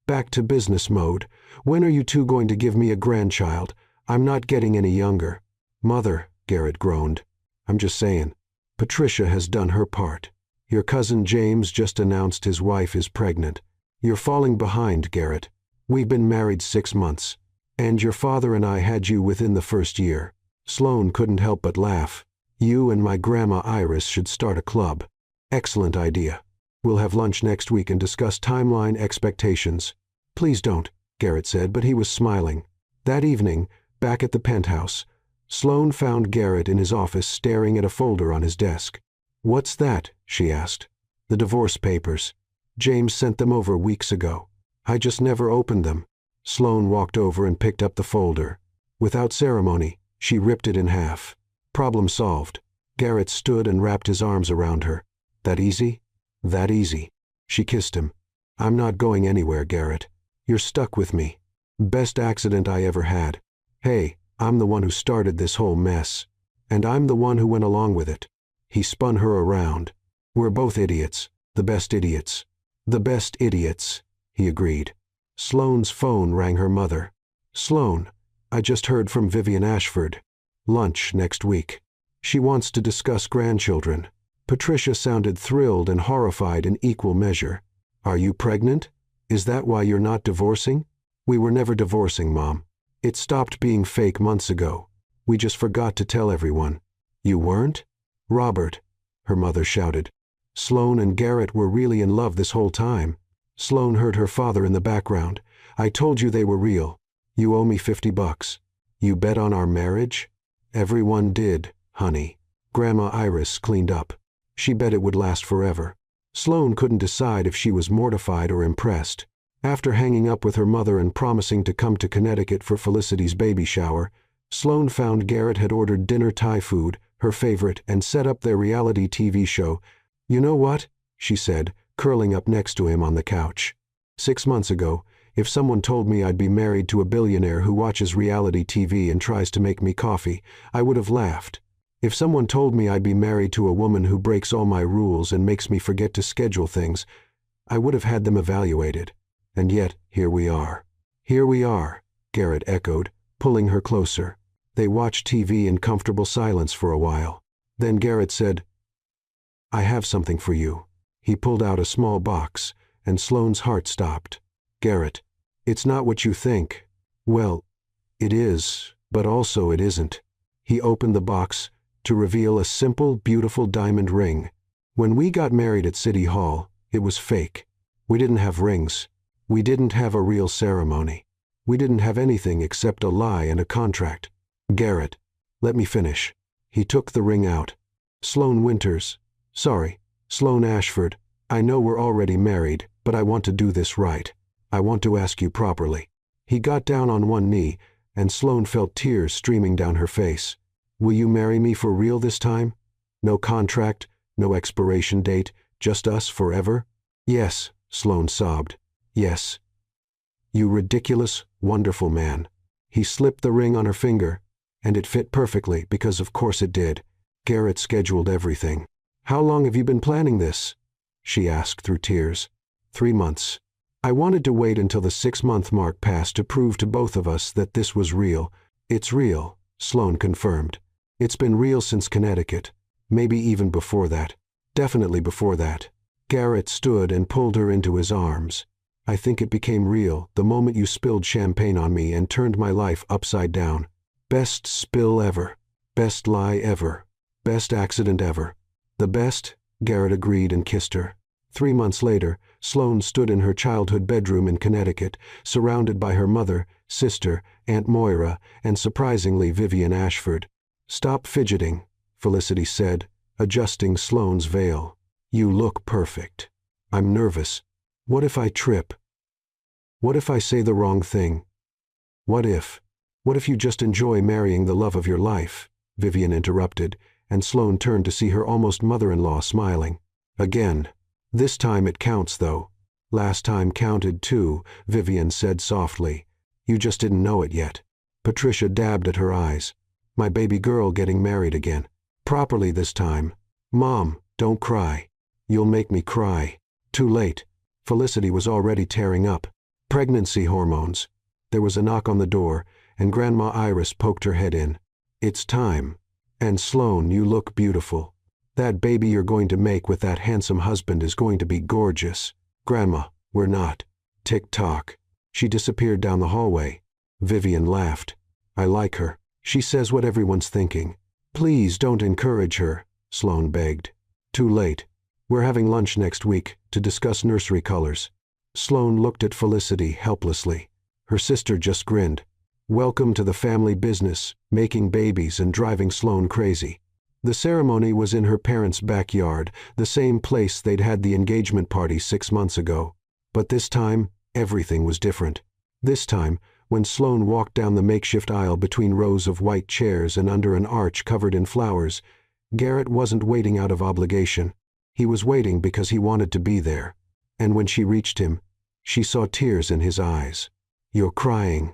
A: back to business mode. When are you two going to give me a grandchild? I'm not getting any younger. Mother, Garrett groaned. I'm just saying. Patricia has done her part. Your cousin James just announced his wife is pregnant. You're falling behind, Garrett. We've been married 6 months. And your father and I had you within the first year. Sloane couldn't help but laugh. You and my grandma Iris should start a club. Excellent idea. We'll have lunch next week and discuss timeline expectations. Please don't, Garrett said, but he was smiling. That evening, back at the penthouse, Sloane found Garrett in his office staring at a folder on his desk. What's that? She asked. The divorce papers. James sent them over weeks ago. I just never opened them. Sloane walked over and picked up the folder. Without ceremony, she ripped it in half. Problem solved. Garrett stood and wrapped his arms around her. That easy? That easy. She kissed him. I'm not going anywhere, Garrett. You're stuck with me. Best accident I ever had. Hey, I'm the one who started this whole mess. And I'm the one who went along with it. He spun her around. We're both idiots. The best idiots. The best idiots, he agreed. Sloane's phone rang her mother. Sloane, I just heard from Vivian Ashford. Lunch next week. She wants to discuss grandchildren. Patricia sounded thrilled and horrified in equal measure. Are you pregnant? Is that why you're not divorcing? We were never divorcing, Mom. It stopped being fake months ago. We just forgot to tell everyone. You weren't? Robert, her mother shouted. Sloane and Garrett were really in love this whole time. Sloane heard her father in the background. I told you they were real. You owe me $50. You bet on our marriage? Everyone did, honey. Grandma Iris cleaned up. She bet it would last forever. Sloane couldn't decide if she was mortified or impressed. After hanging up with her mother and promising to come to Connecticut for Felicity's baby shower, Sloane found Garrett had ordered dinner Thai food, her favorite, and set up their reality TV show. You know what? She said, curling up next to him on the couch. 6 months ago, if someone told me I'd be married to a billionaire who watches reality TV and tries to make me coffee, I would have laughed. If someone told me I'd be married to a woman who breaks all my rules and makes me forget to schedule things, I would have had them evaluated. And yet, here we are. Here we are, Garrett echoed, pulling her closer. They watched TV in comfortable silence for a while. Then Garrett said, I have something for you. He pulled out a small box, and Sloane's heart stopped. Garrett, it's not what you think. Well, it is, but also it isn't. He opened the box to reveal a simple, beautiful diamond ring. When we got married at City Hall, it was fake. We didn't have rings. We didn't have a real ceremony. We didn't have anything except a lie and a contract. Garrett, let me finish. He took the ring out. Sloane Winters. Sorry, Sloane Ashford. I know we're already married, but I want to do this right. I want to ask you properly. He got down on one knee, and Sloane felt tears streaming down her face. Will you marry me for real this time? No contract, no expiration date, just us forever? Yes, Sloane sobbed. Yes. You ridiculous, wonderful man. He slipped the ring on her finger, and it fit perfectly because of course it did. Garrett scheduled everything. How long have you been planning this? She asked through tears. 3 months. I wanted to wait until the 6-month mark passed to prove to both of us that this was real. It's real, Sloane confirmed. It's been real since Connecticut. Maybe even before that. Definitely before that. Garrett stood and pulled her into his arms. I think it became real the moment you spilled champagne on me and turned my life upside down. Best spill ever. Best lie ever. Best accident ever. The best, Garrett agreed and kissed her. 3 months later, Sloane stood in her childhood bedroom in Connecticut, surrounded by her mother, sister, Aunt Moira, and surprisingly Vivian Ashford. Stop fidgeting, Felicity said, adjusting Sloane's veil. You look perfect. I'm nervous. What if I trip? What if I say the wrong thing? What if you just enjoy marrying the love of your life? Vivian interrupted, and Sloane turned to see her almost mother-in-law smiling. Again. This time it counts, though. Last time counted too, Vivian said softly. You just didn't know it yet. Patricia dabbed at her eyes. My baby girl getting married again. Properly this time. Mom, don't cry. You'll make me cry. Too late. Felicity was already tearing up. Pregnancy hormones. There was a knock on the door, and Grandma Iris poked her head in. It's time. And Sloane, you look beautiful. That baby you're going to make with that handsome husband is going to be gorgeous. Grandma, we're not. Tick-tock. She disappeared down the hallway. Vivian laughed. I like her. She says what everyone's thinking. Please don't encourage her, Sloane begged. Too late. We're having lunch next week to discuss nursery colors. Sloane looked at Felicity helplessly. Her sister just grinned. Welcome to the family business, making babies and driving Sloane crazy. The ceremony was in her parents' backyard, the same place they'd had the engagement party 6 months ago. But this time, everything was different. This time, when Sloane walked down the makeshift aisle between rows of white chairs and under an arch covered in flowers, Garrett wasn't waiting out of obligation. He was waiting because he wanted to be there. And when she reached him, she saw tears in his eyes. You're crying,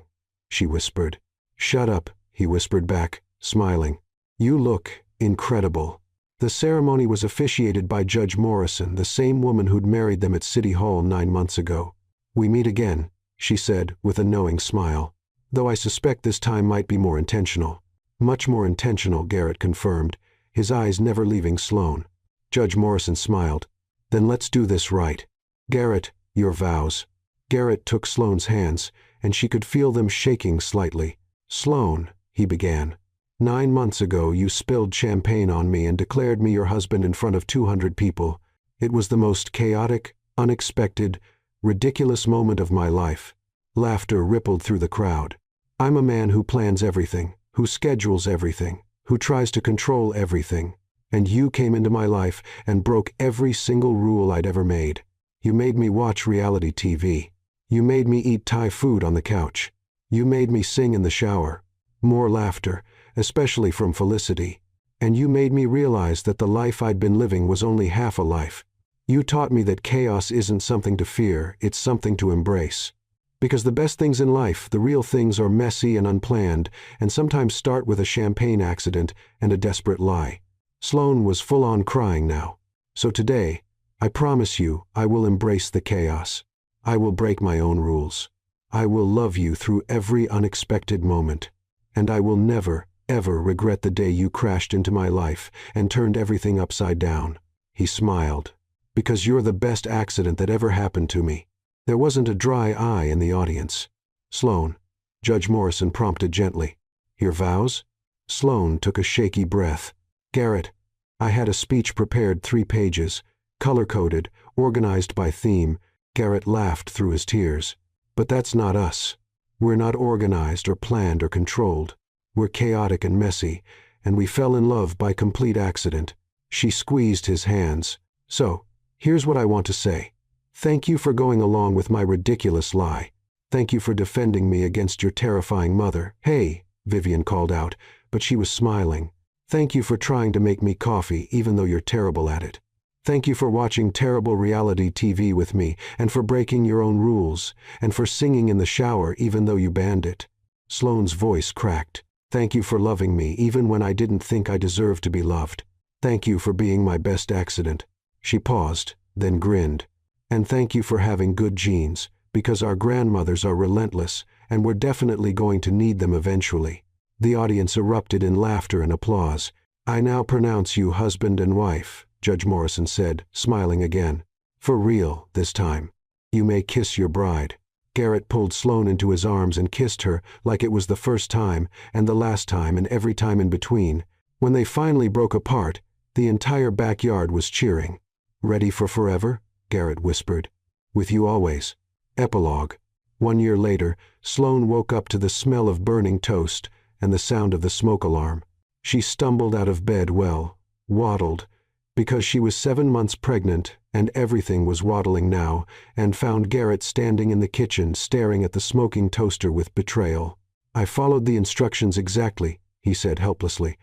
A: she whispered. Shut up, he whispered back, smiling. You look incredible. The ceremony was officiated by Judge Morrison, the same woman who'd married them at City Hall 9 months ago. We meet again, she said with a knowing smile. Though I suspect this time might be more intentional. Much more intentional, Garrett confirmed, his eyes never leaving Sloane. Judge Morrison smiled. Then let's do this right. Garrett, your vows. Garrett took Sloane's hands, and she could feel them shaking slightly. Sloane, he began. 9 months ago you spilled champagne on me and declared me your husband in front of 200 people. It was the most chaotic, unexpected, ridiculous moment of my life. Laughter rippled through the crowd. I'm a man who plans everything, who schedules everything, who tries to control everything. And you came into my life and broke every single rule I'd ever made. You made me watch reality TV. You made me eat Thai food on the couch. You made me sing in the shower. More laughter, especially from Felicity. And you made me realize that the life I'd been living was only half a life. You taught me that chaos isn't something to fear, it's something to embrace. Because the best things in life, the real things, are messy and unplanned, and sometimes start with a champagne accident and a desperate lie. Sloane was full-on crying now. So today, I promise you, I will embrace the chaos. I will break my own rules. I will love you through every unexpected moment. And I will never, ever regret the day you crashed into my life and turned everything upside down. He smiled. Because you're the best accident that ever happened to me. There wasn't a dry eye in the audience. Sloane, Judge Morrison prompted gently. Your vows? Sloane took a shaky breath. Garrett, I had a speech prepared 3 pages, color-coded, organized by theme. Garrett laughed through his tears. But that's not us. We're not organized or planned or controlled. We're chaotic and messy, and we fell in love by complete accident. She squeezed his hands. So, here's what I want to say. Thank you for going along with my ridiculous lie. Thank you for defending me against your terrifying mother. Hey, Vivian called out, but she was smiling. Thank you for trying to make me coffee even though you're terrible at it. Thank you for watching terrible reality TV with me, and for breaking your own rules, and for singing in the shower even though you banned it. Sloane's voice cracked. Thank you for loving me even when I didn't think I deserved to be loved. Thank you for being my best accident. She paused, then grinned. And thank you for having good genes, because our grandmothers are relentless, and we're definitely going to need them eventually. The audience erupted in laughter and applause. I now pronounce you husband and wife, Judge Morrison said, smiling again. For real, this time. You may kiss your bride. Garrett pulled Sloane into his arms and kissed her like it was the first time, and the last time, and every time in between. When they finally broke apart, the entire backyard was cheering. Ready for forever? Garrett whispered. With you always. Epilogue. 1 year later, Sloane woke up to the smell of burning toast and the sound of the smoke alarm. She stumbled out of bed, waddled, because she was 7 months pregnant and everything was waddling now, and found Garrett standing in the kitchen staring at the smoking toaster with betrayal. I followed the instructions exactly, he said helplessly.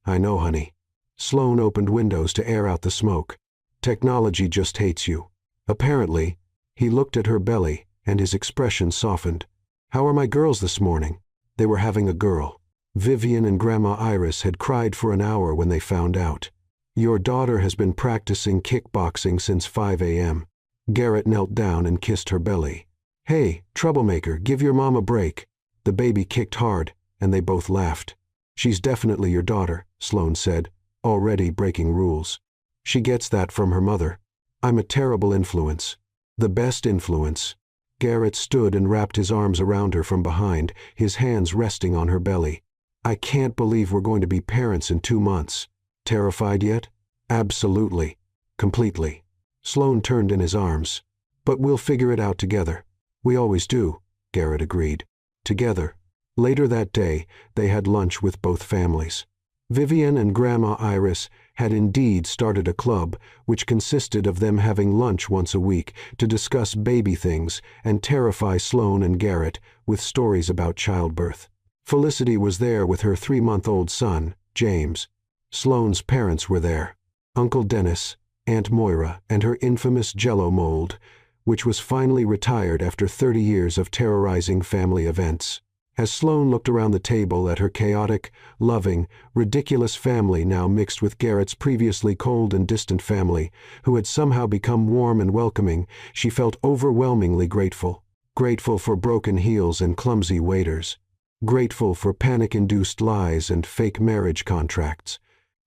A: I know, honey. Sloane opened windows to air out the smoke. Technology just hates you. Apparently. He looked at her belly, and his expression softened. How are my girls this morning? They were having a girl. Vivian and Grandma Iris had cried for an hour when they found out. Your daughter has been practicing kickboxing since 5 a.m. Garrett knelt down and kissed her belly. Hey, troublemaker, give your mom a break. The baby kicked hard, and they both laughed. She's definitely your daughter, Sloane said, already breaking rules. She gets that from her mother. I'm a terrible influence. The best influence. Garrett stood and wrapped his arms around her from behind, his hands resting on her belly. I can't believe we're going to be parents in 2 months. Terrified yet? Absolutely. Completely. Sloane turned in his arms. But we'll figure it out together. We always do, Garrett agreed. Together. Later that day, they had lunch with both families. Vivian and Grandma Iris had indeed started a club, which consisted of them having lunch once a week to discuss baby things and terrify Sloane and Garrett with stories about childbirth. Felicity was there with her 3-month-old son, James. Sloane's parents were there. Uncle Dennis, Aunt Moira, and her infamous Jell-O mold, which was finally retired after 30 years of terrorizing family events. As Sloane looked around the table at her chaotic, loving, ridiculous family now mixed with Garrett's previously cold and distant family, who had somehow become warm and welcoming, she felt overwhelmingly grateful. Grateful for broken heels and clumsy waiters. Grateful for panic-induced lies and fake marriage contracts.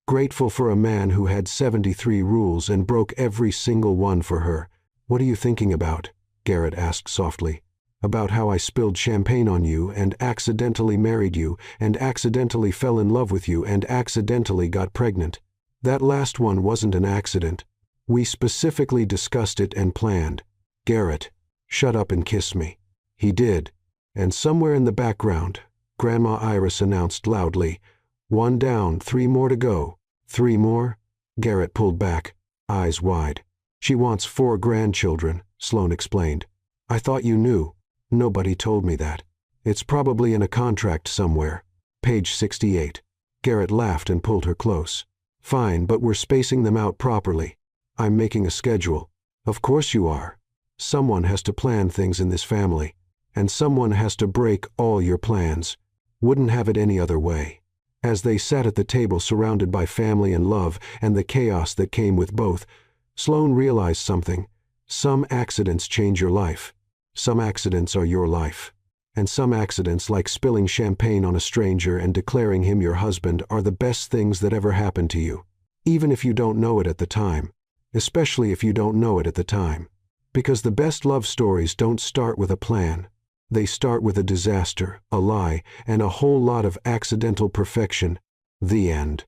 A: Grateful for a man who had 73 rules and broke every single one for her. What are you thinking about? Garrett asked softly. About how I spilled champagne on you and accidentally married you and accidentally fell in love with you and accidentally got pregnant. That last one wasn't an accident. We specifically discussed it and planned. Garrett, shut up and kiss me. He did. And somewhere in the background, Grandma Iris announced loudly, 1 down, 3 more to go. 3 more? Garrett pulled back, eyes wide. She wants 4 grandchildren, Sloane explained. I thought you knew. Nobody told me that. It's probably in a contract somewhere. Page 68. Garrett laughed and pulled her close. Fine, but we're spacing them out properly. I'm making a schedule. Of course you are. Someone has to plan things in this family. And someone has to break all your plans. Wouldn't have it any other way. As they sat at the table surrounded by family and love and the chaos that came with both, Sloane realized something. Some accidents change your life. Some accidents are your life. And some accidents, like spilling champagne on a stranger and declaring him your husband, are the best things that ever happened to you. Even if you don't know it at the time. Especially if you don't know it at the time. Because the best love stories don't start with a plan. They start with a disaster, a lie, and a whole lot of accidental perfection. The end.